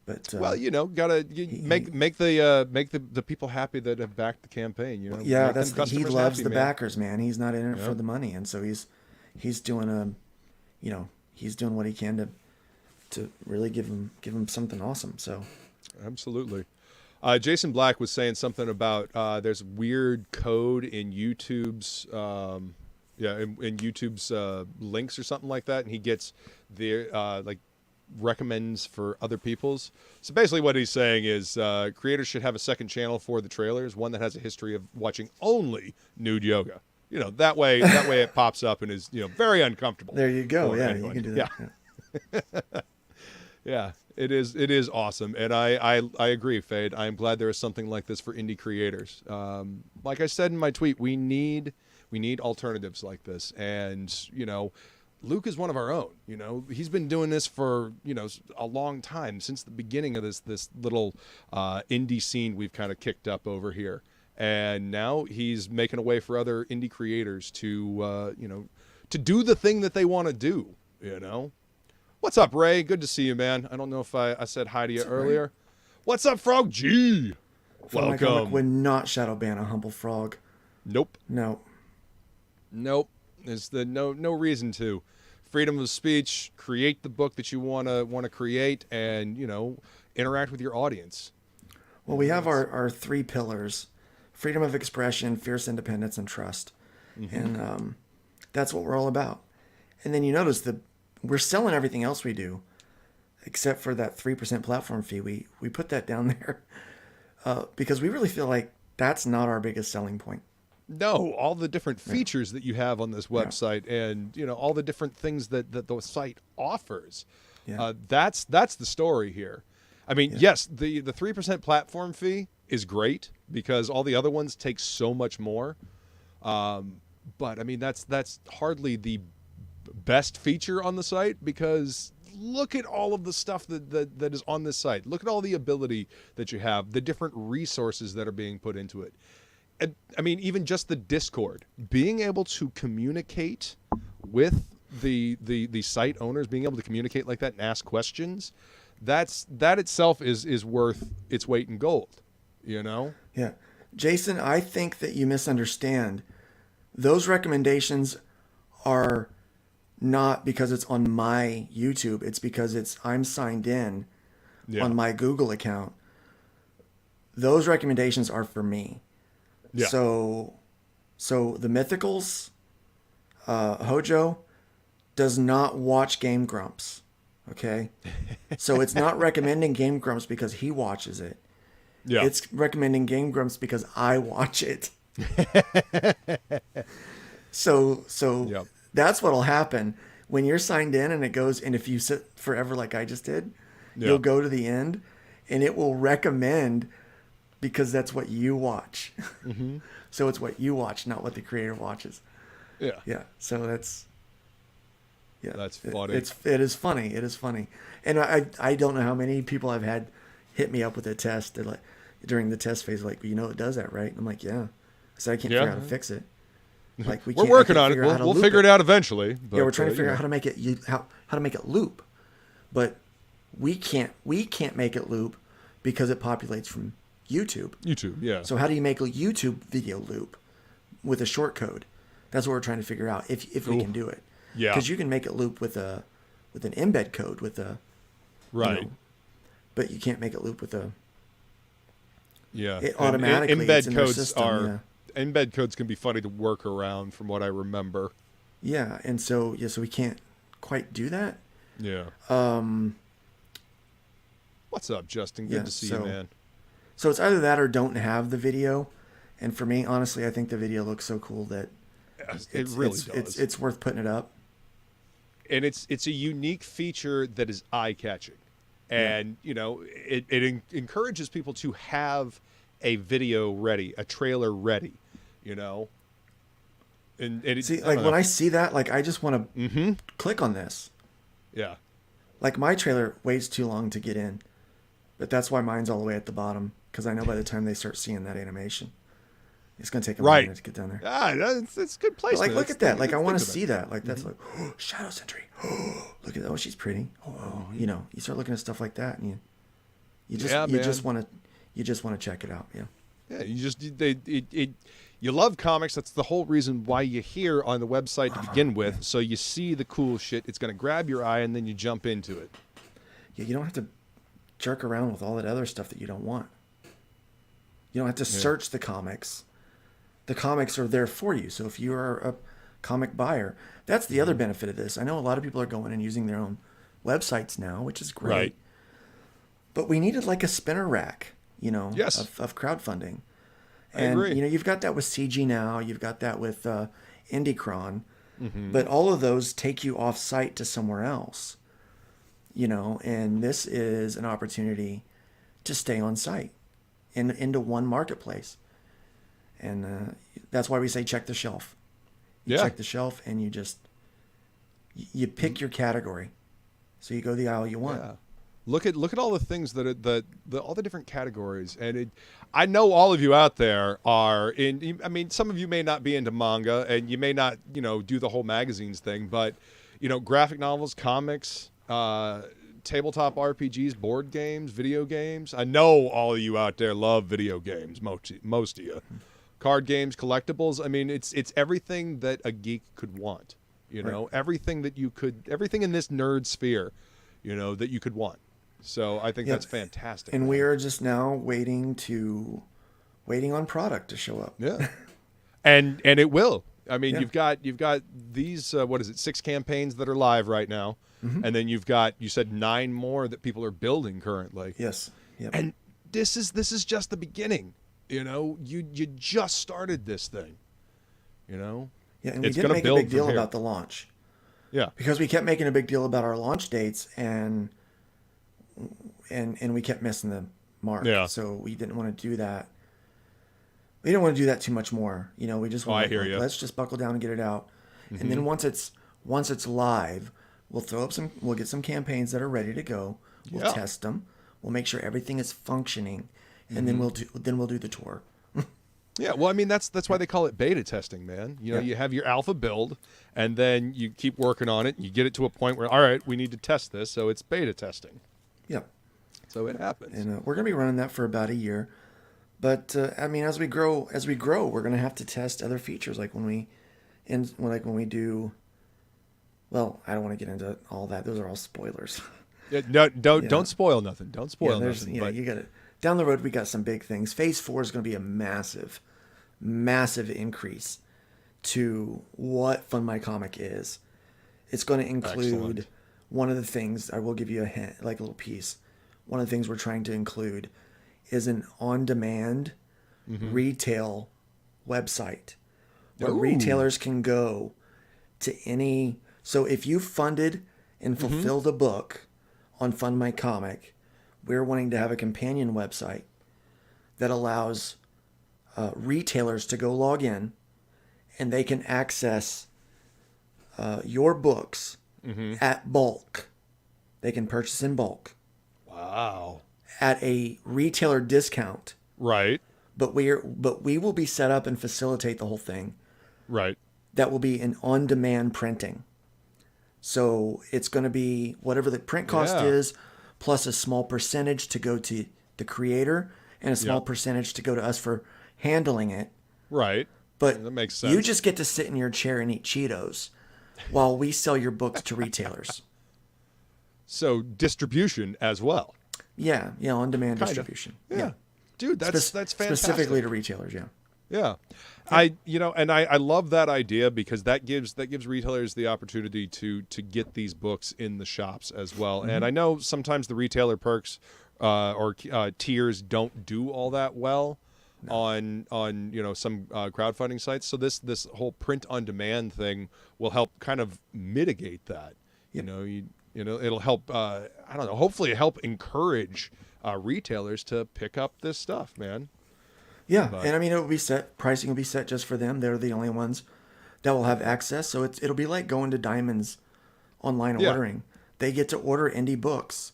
But well, you know, make the people happy that have backed the campain. You know, yeah, he loves the backers, man. He's not in it for the money, and so he's doing he's doing what he can to really give him something awesome. So absolutely. Jason Black was saying something about there's weird code in YouTube's. In YouTube's links or something like that, and he gets the recommends for other people's. So basically what he's saying is creators should have a second channel for the trailers, one that has a history of watching only nude yoga. You know, that way it pops up and is, you know, very uncomfortable. There you go. Yeah, anyone. You can do that. Yeah. Yeah, it is awesome. And I agree, Fade. I am glad there is something like this for indie creators. Like I said in my tweet, we need alternatives like this. And, you know, Luke is one of our own. You know, he's been doing this for, you know, a long time, since the beginning of this little indie scene we've kind of kicked up over here. And now he's making a way for other indie creators to, you know, to do the thing that they want to do, you know. What's up, Ray? Good to see you, man. I don't know if I said hi to you earlier. Ray? What's up, Frog G? Welcome. My comic would not shadow ban a humble frog. Nope. No. Nope. There's no reason to. Freedom of speech. Create the book that you want to create, and, you know, interact with your audience. Well, we have our three pillars: freedom of expression, fierce independence, and trust. Mm-hmm. And that's what we're all about. And then you notice that we're selling everything else we do, except for that 3% platform fee. We put that down there because we really feel like that's not our biggest selling point. No, all the different features that you have on this website, and, you know, all the different things that the site offers. Yeah. That's the story here. I mean, yes, the 3% platform fee is great because all the other ones take so much more. But I mean, that's hardly the best feature on the site, because look at all of the stuff that is on this site. Look at all the ability that you have, the different resources that are being put into it. And, I mean, even just the Discord, being able to communicate with the site owners, being able to communicate like that and ask questions, that itself is worth its weight in gold, you know? Yeah. Jason, I think that you misunderstand. Those recommendations are not because it's on my YouTube. It's because I'm signed in on my Google account. Those recommendations are for me. Yeah. So the Mythicals, Hojo does not watch Game Grumps. Okay. So it's not recommending Game Grumps because he watches it. Yeah. It's recommending Game Grumps because I watch it. So that's what'll happen when you're signed in and it goes, and if you sit forever like I just did, you'll go to the end and it will recommend because that's what you watch. Mm-hmm. So it's what you watch, not what the creator watches. Yeah. Yeah. So that's funny. It is funny. It is funny. And I don't know how many people I've had hit me up with a test that, like, during the test phase, like, it does that, right? And I'm like, yeah. So I can't figure out how to fix it. Like we're working on it. We'll figure it out eventually. But, yeah, we're trying to figure out how to make it how to make it loop, but we can't make it loop because it populates from YouTube. Yeah. So how do you make a YouTube video loop with a short code? That's what we're trying to figure out if we can do it. Yeah. Because you can make it loop with an embed code right. But you can't make it loop with a. Yeah. It automatically embed codes are. Embed codes can be funny to work around from what I remember. Yeah, and so we can't quite do that. Yeah. What's up, Justin? Good to see you, man. So it's either that or don't have the video. And for me, honestly, I think the video looks so cool that it really does. It's worth putting it up. And it's a unique feature that is eye-catching. And, it encourages people to have a video ready, a trailer ready, And see, like when I see that, like I just want to click on this. Yeah. Like my trailer waits too long to get in, but that's why mine's all the way at the bottom, because I know by the time they start seeing that animation, it's going to take them a minute to get down there. Ah, it's good placement. But like, look at that. Like I want to see that. Like that's like Shadow Sentry. Look at that. Oh, she's pretty. Oh, you start looking at stuff like that, and you just want to check it out. Yeah. Yeah. You love comics. That's the whole reason why you're here on the website to begin with. Yeah. So you see the cool shit. It's going to grab your eye, and then you jump into it. Yeah. You don't have to jerk around with all that other stuff that you don't want. You don't have to search the comics. The comics are there for you. So if you are a comic buyer, that's the other benefit of this. I know a lot of people are going and using their own websites now, which is great. Right. But we needed like a spinner rack, of crowdfunding. And, I agree. You've got that with CG Now. You've got that with IndieCron. Mm-hmm. But all of those take you off site to somewhere else, and this is an opportunity to stay on site into one marketplace. And that's why we say check the shelf. Check the shelf, and you pick your category. So you go the aisle you want. Yeah. Look at all the things that all the different categories, and I know all of you out there are in. I mean, some of you may not be into manga, and you may not do the whole magazines thing, but graphic novels, comics, tabletop RPGs, board games, video games. I know all of you out there love video games. Most of you. Card games, collectibles. I mean, it's everything that a geek could want. Everything in this nerd sphere, that you could want. So I think that's fantastic. And we are just now waiting on product to show up. Yeah, and it will. I mean, you've got these 6 campaigns that are live right now, and then you said 9 more that people are building currently. Yes. Yep. And this is just the beginning. You just started this thing. Yeah, and we didn't make a big deal about the launch. Yeah. Because we kept making a big deal about our launch dates and we kept missing the mark. Yeah. So we didn't want to do that. We didn't want to do that too much more. We just want to let's just buckle down and get it out. Mm-hmm. And then once it's live, we'll get some campaigns that are ready to go. We'll test them. We'll make sure everything is functioning. And then we'll do the tour. Yeah, well, I mean that's why they call it beta testing, man. You have your alpha build, and then you keep working on it. And you get it to a point where, all right, we need to test this, so it's beta testing. Yep. So it happens, and we're gonna be running that for about a year. But I mean, as we grow, we're gonna have to test other features, like when we do Well, I don't want to get into all that. Those are all spoilers. Yeah, no, don't spoil nothing. Don't spoil nothing. Yeah, you got it. Down the road, we got some big things. Phase 4 is going to be a massive, massive increase to what Fund My Comic is. It's going to include one of the things. I will give you a hint, like a little piece. One of the things we're trying to include is an on-demand retail website where retailers can go to any. So if you funded and fulfilled a book on Fund My Comic, we're wanting to have a companion website that allows retailers to go log in and they can access your books at bulk. They can purchase in bulk. Wow. At a retailer discount. Right. But we will be set up and facilitate the whole thing. Right. That will be an on-demand printing. So it's going to be whatever the print cost is, plus a small percentage to go to the creator and a small percentage to go to us for handling it. Right. But that makes sense. You just get to sit in your chair and eat Cheetos while we sell your books to retailers. So distribution as well. Yeah, on-demand distribution. Yeah. Dude, that's fantastic. Specifically to retailers, yeah. Yeah. I love that idea because that gives retailers the opportunity to get these books in the shops as well. And I know sometimes the retailer perks or tiers don't do all that well on some crowdfunding sites. So this whole print on demand thing will help kind of mitigate that. Yep. It'll help hopefully help encourage retailers to pick up this stuff, man. Yeah, and I mean, it will be set. Pricing will be set just for them. They're the only ones that will have access. So it'll be like going to Diamond's online ordering. They get to order indie books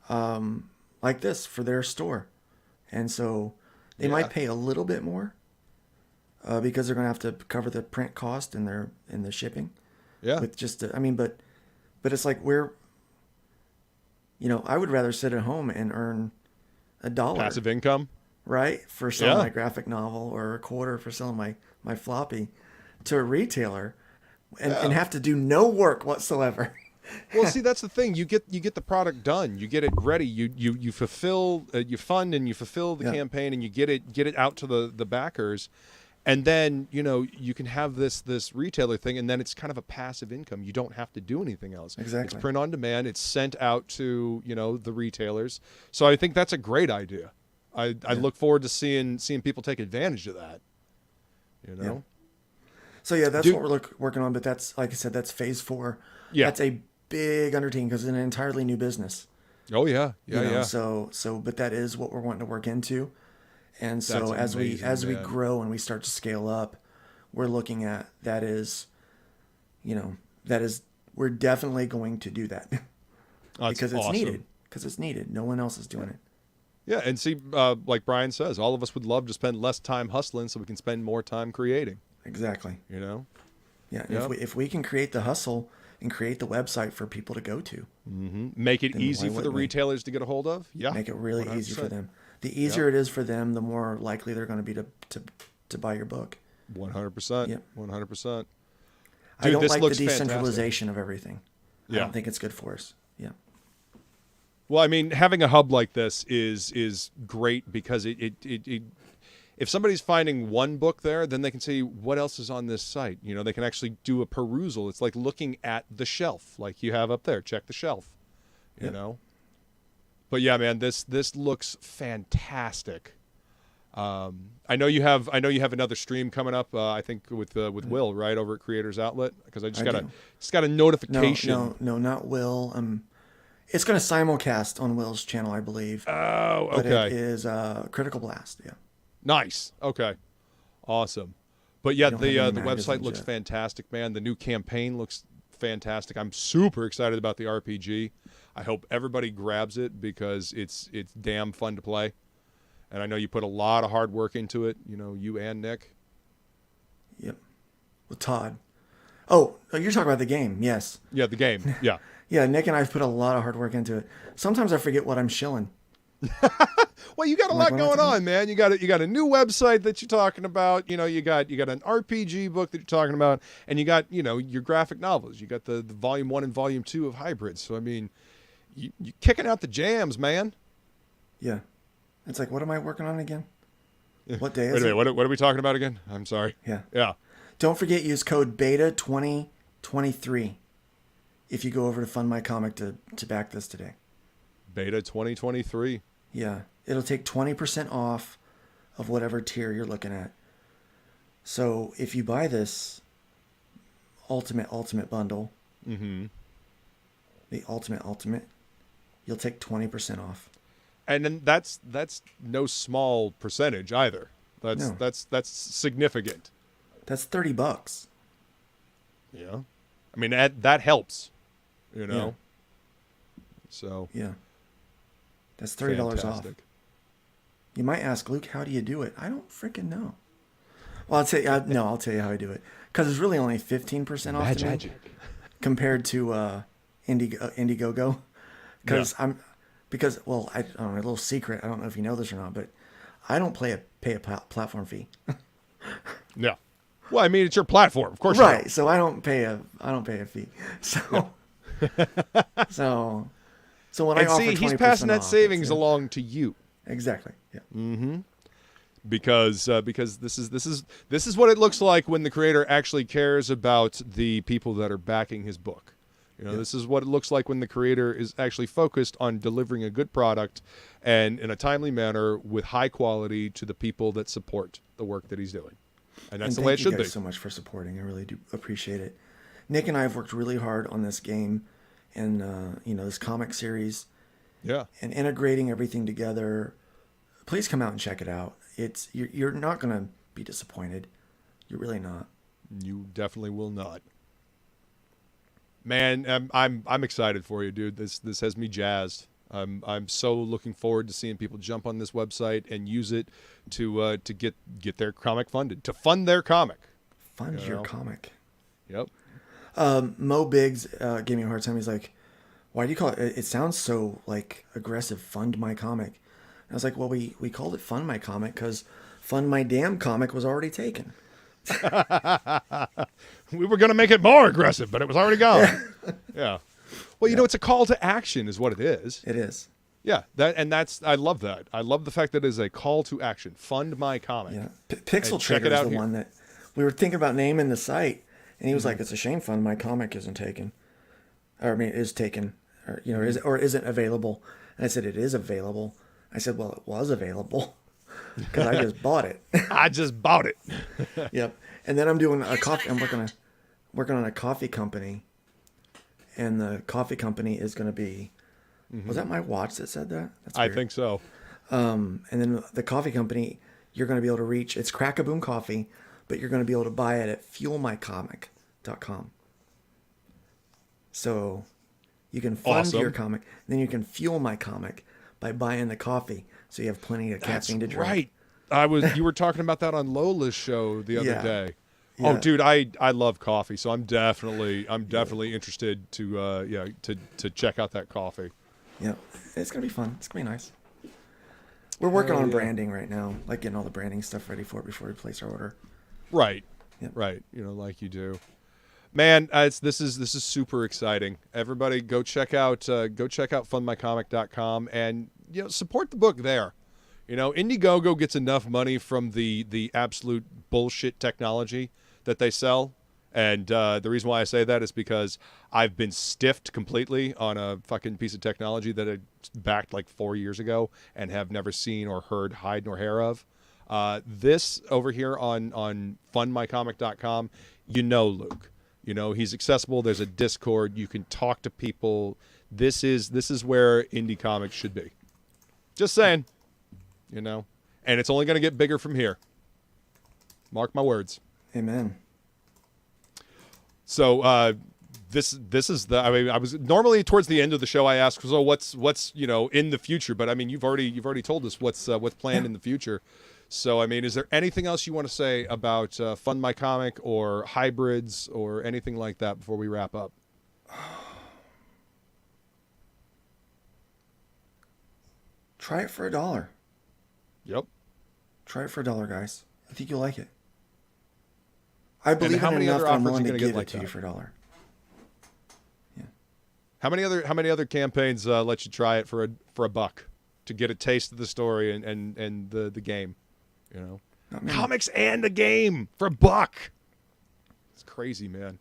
like this for their store. And so they might pay a little bit more because they're going to have to cover the print cost and the shipping. Yeah. With just, but it's like I would rather sit at home and earn $1. Passive income. Right? For selling my graphic novel or a quarter for selling my floppy to a retailer and have to do no work whatsoever. Well, see, that's the thing. You get the product done. You get it ready. You fulfill, you fund and you fulfill the campaign and you get it out to the backers. And then, you can have this retailer thing and then it's kind of a passive income. You don't have to do anything else. Exactly. It's print on demand. It's sent out to, the retailers. So I think that's a great idea. I look forward to seeing people take advantage of that. Yeah. So that's what we're working on. But that's, like I said, that's phase 4. Yeah. That's a big undertaking because it's an entirely new business. Oh yeah. Yeah. So but that is what we're wanting to work into. And so as we grow and we start to scale up, we're looking at we're definitely going to do that because it's needed. Because it's needed. No one else is doing it. Yeah, and see, like Brian says, all of us would love to spend less time hustling so we can spend more time creating. Exactly. Yeah. Yep. If we can create the hustle and create the website for people to go to, make it easy for the retailers to get a hold of. Yeah. Make it really 100%. Easy for them. The easier it is for them, the more likely they're going to be to buy your book. 100%. Yep. 100%. I don't like the decentralization of everything. Yeah. I don't think it's good for us. Yeah. Well, I mean, having a hub like this is great because it if somebody's finding one book there, then they can see what else is on this site. They can actually do a perusal. It's like looking at the shelf, like you have up there. Check the shelf. You know. But yeah, man, this looks fantastic. I know you have another stream coming up. I think with Will, right, over at Creators Outlet, because I just got a notification. No, not Will. It's going to simulcast on Will's channel, I believe. Oh, okay. But it is Critical Blast. Yeah. Nice. Okay. Awesome. But yeah, the website looks fantastic, man. The new campaign looks fantastic. I'm super excited about the RPG. I hope everybody grabs it because it's damn fun to play. And I know you put a lot of hard work into it, you and Nick. Yep. With Todd. Oh, you're talking about the game. Yes. Yeah, the game. Yeah. Yeah, Nick and I have put a lot of hard work into it. Sometimes I forget what I'm shilling. Well, you got a lot going on, man. You got a new website that you're talking about. You know, you got an RPG book that you're talking about, and you got your graphic novels. You got the volume 1 and volume 2 of Hybrids. So I mean, you're kicking out the jams, man. Yeah, it's like, what am I working on again? What day is it? Wait a minute, what are we talking about again? I'm sorry. Yeah. Don't forget, use code BETA2023 if you go over to Fund My Comic to back this today. Beta 2023. Yeah, it'll take 20% off of whatever tier you're looking at. So if you buy this ultimate bundle, the ultimate, you'll take 20% off. And then that's no small percentage either. That's significant. That's $30. Yeah, I mean that helps. Yeah. So yeah. That's $30 off. You might ask, Luke, how do you do it? I don't freaking know. Well, I'll tell you how I do it. Because it's really only 15% off to me compared to Indiegogo. Because I don't know, a little secret. I don't know if you know this or not, but I don't pay a platform fee. Yeah. Well, I mean, it's your platform, of course. Right. So I don't pay a fee. So when I offer 20% he's passing that off, savings along to you. Exactly. Yeah. Mm-hmm. Because this is what it looks like when the creator actually cares about the people that are backing his book. This is what it looks like when the creator is actually focused on delivering a good product and in a timely manner with high quality to the people that support the work that he's doing. And that's the way it should be. Thank you guys so much for supporting. I really do appreciate it. Nick and I have worked really hard on this game and this comic series. Yeah. And integrating everything together. Please come out and check it out. You're not going to be disappointed. You're really not. You definitely will not. Man, I'm excited for you, dude. This has me jazzed. I'm so looking forward to seeing people jump on this website and use it to get their comic funded, to fund their comic. Fund your comic. Yep. Mo Biggs gave me a hard time. He's like, why do you call it? It sounds so like aggressive. Fund my comic. And I was like, well, we called it Fund My Comic because Fund My Damn Comic was already taken. We were going to make it more aggressive, but it was already gone. Yeah. Well, it's a call to action is what it is. It is. Yeah. I love that. I love the fact that it is a call to action. Fund my comic. Yeah. Pixel Trader is the one that we were thinking about naming the site, and he was like, it's a shame Fund My Comic isn't taken. Or, I mean, is taken. Or isn't available. And I said, it is available. I said, well, it was available because I just bought it. I just bought it. Yep. And then I'm doing a coffee. I'm working on a coffee company, and the coffee company is going to be. Was that my watch that said that? That's weird. I think so. And then the coffee company, you're going to be able to reach. It's Crack-A-Boom Coffee, but you're going to be able to buy it at fuelmycomic.com. So you can fund your comic, then you can fuel my comic by buying the coffee, so you have plenty of caffeine to drink. Right. You were talking about that on Lola's show the other day. Yeah. Oh, dude, I love coffee, so I'm definitely interested to check out that coffee. Yeah, it's gonna be fun. It's gonna be nice. We're working on branding right now, like getting all the branding stuff ready for it before we place our order. Right. Yep. Right. Like you do. Man, this is super exciting. Everybody, go check out fundmycomic.com and support the book there. Indiegogo gets enough money from the absolute bullshit technology that they sell, and the reason why I say that is because I've been stiffed completely on a fucking piece of technology that I backed like 4 years ago and have never seen or heard hide nor hair of. This over here on fundmycomic.com, Luke. He's accessible. There's a Discord. You can talk to people. This is where indie comics should be. Just saying. And it's only going to get bigger from here. Mark my words. Amen. So this is I was normally towards the end of the show I ask, so what's in the future, but I mean you've already told us what's planned in the future. So I mean, is there anything else you want to say about Fund My Comic or hybrids or anything like that before we wrap up? Try it for $1. Yep. Try it for $1, guys. I think you'll like it. I believe in it enough that I'm willing to give it to you for $1. Yeah. How many other campaigns let you try it for a buck to get a taste of the story and the game? You know, comics and the game for $1. It's crazy, man.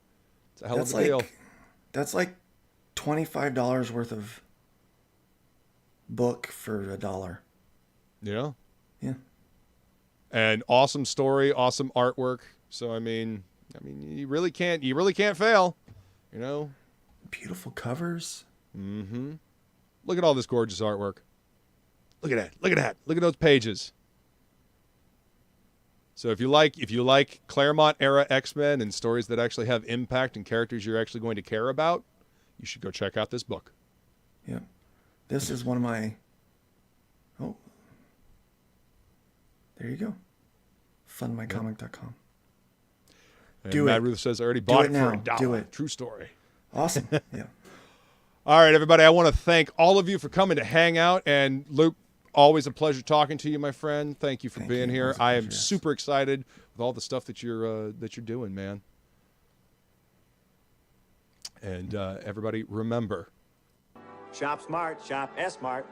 It's a hell of a deal. That's like $25 worth of book for $1. Yeah. Yeah. And awesome story, awesome artwork. So I mean, you really can't fail. You know. Beautiful covers. Mm-hmm. Look at all this gorgeous artwork. Look at that. Look at that. Look at those pages. So if you like Claremont era X-Men and stories that actually have impact and characters you're actually going to care about, you should go check out this book. Yeah. This is one of my... Oh. There you go. Fundmycomic.com. And Matt Ruth says, I already bought it for $1. Do it. True story. Awesome. Yeah. All right, everybody. I want to thank all of you for coming to hang out. And Luke, always a pleasure talking to you, my friend. Thank you for being here. I am super excited with all the stuff that you're doing, man. And everybody, remember. Shop smart, shop S-Mart.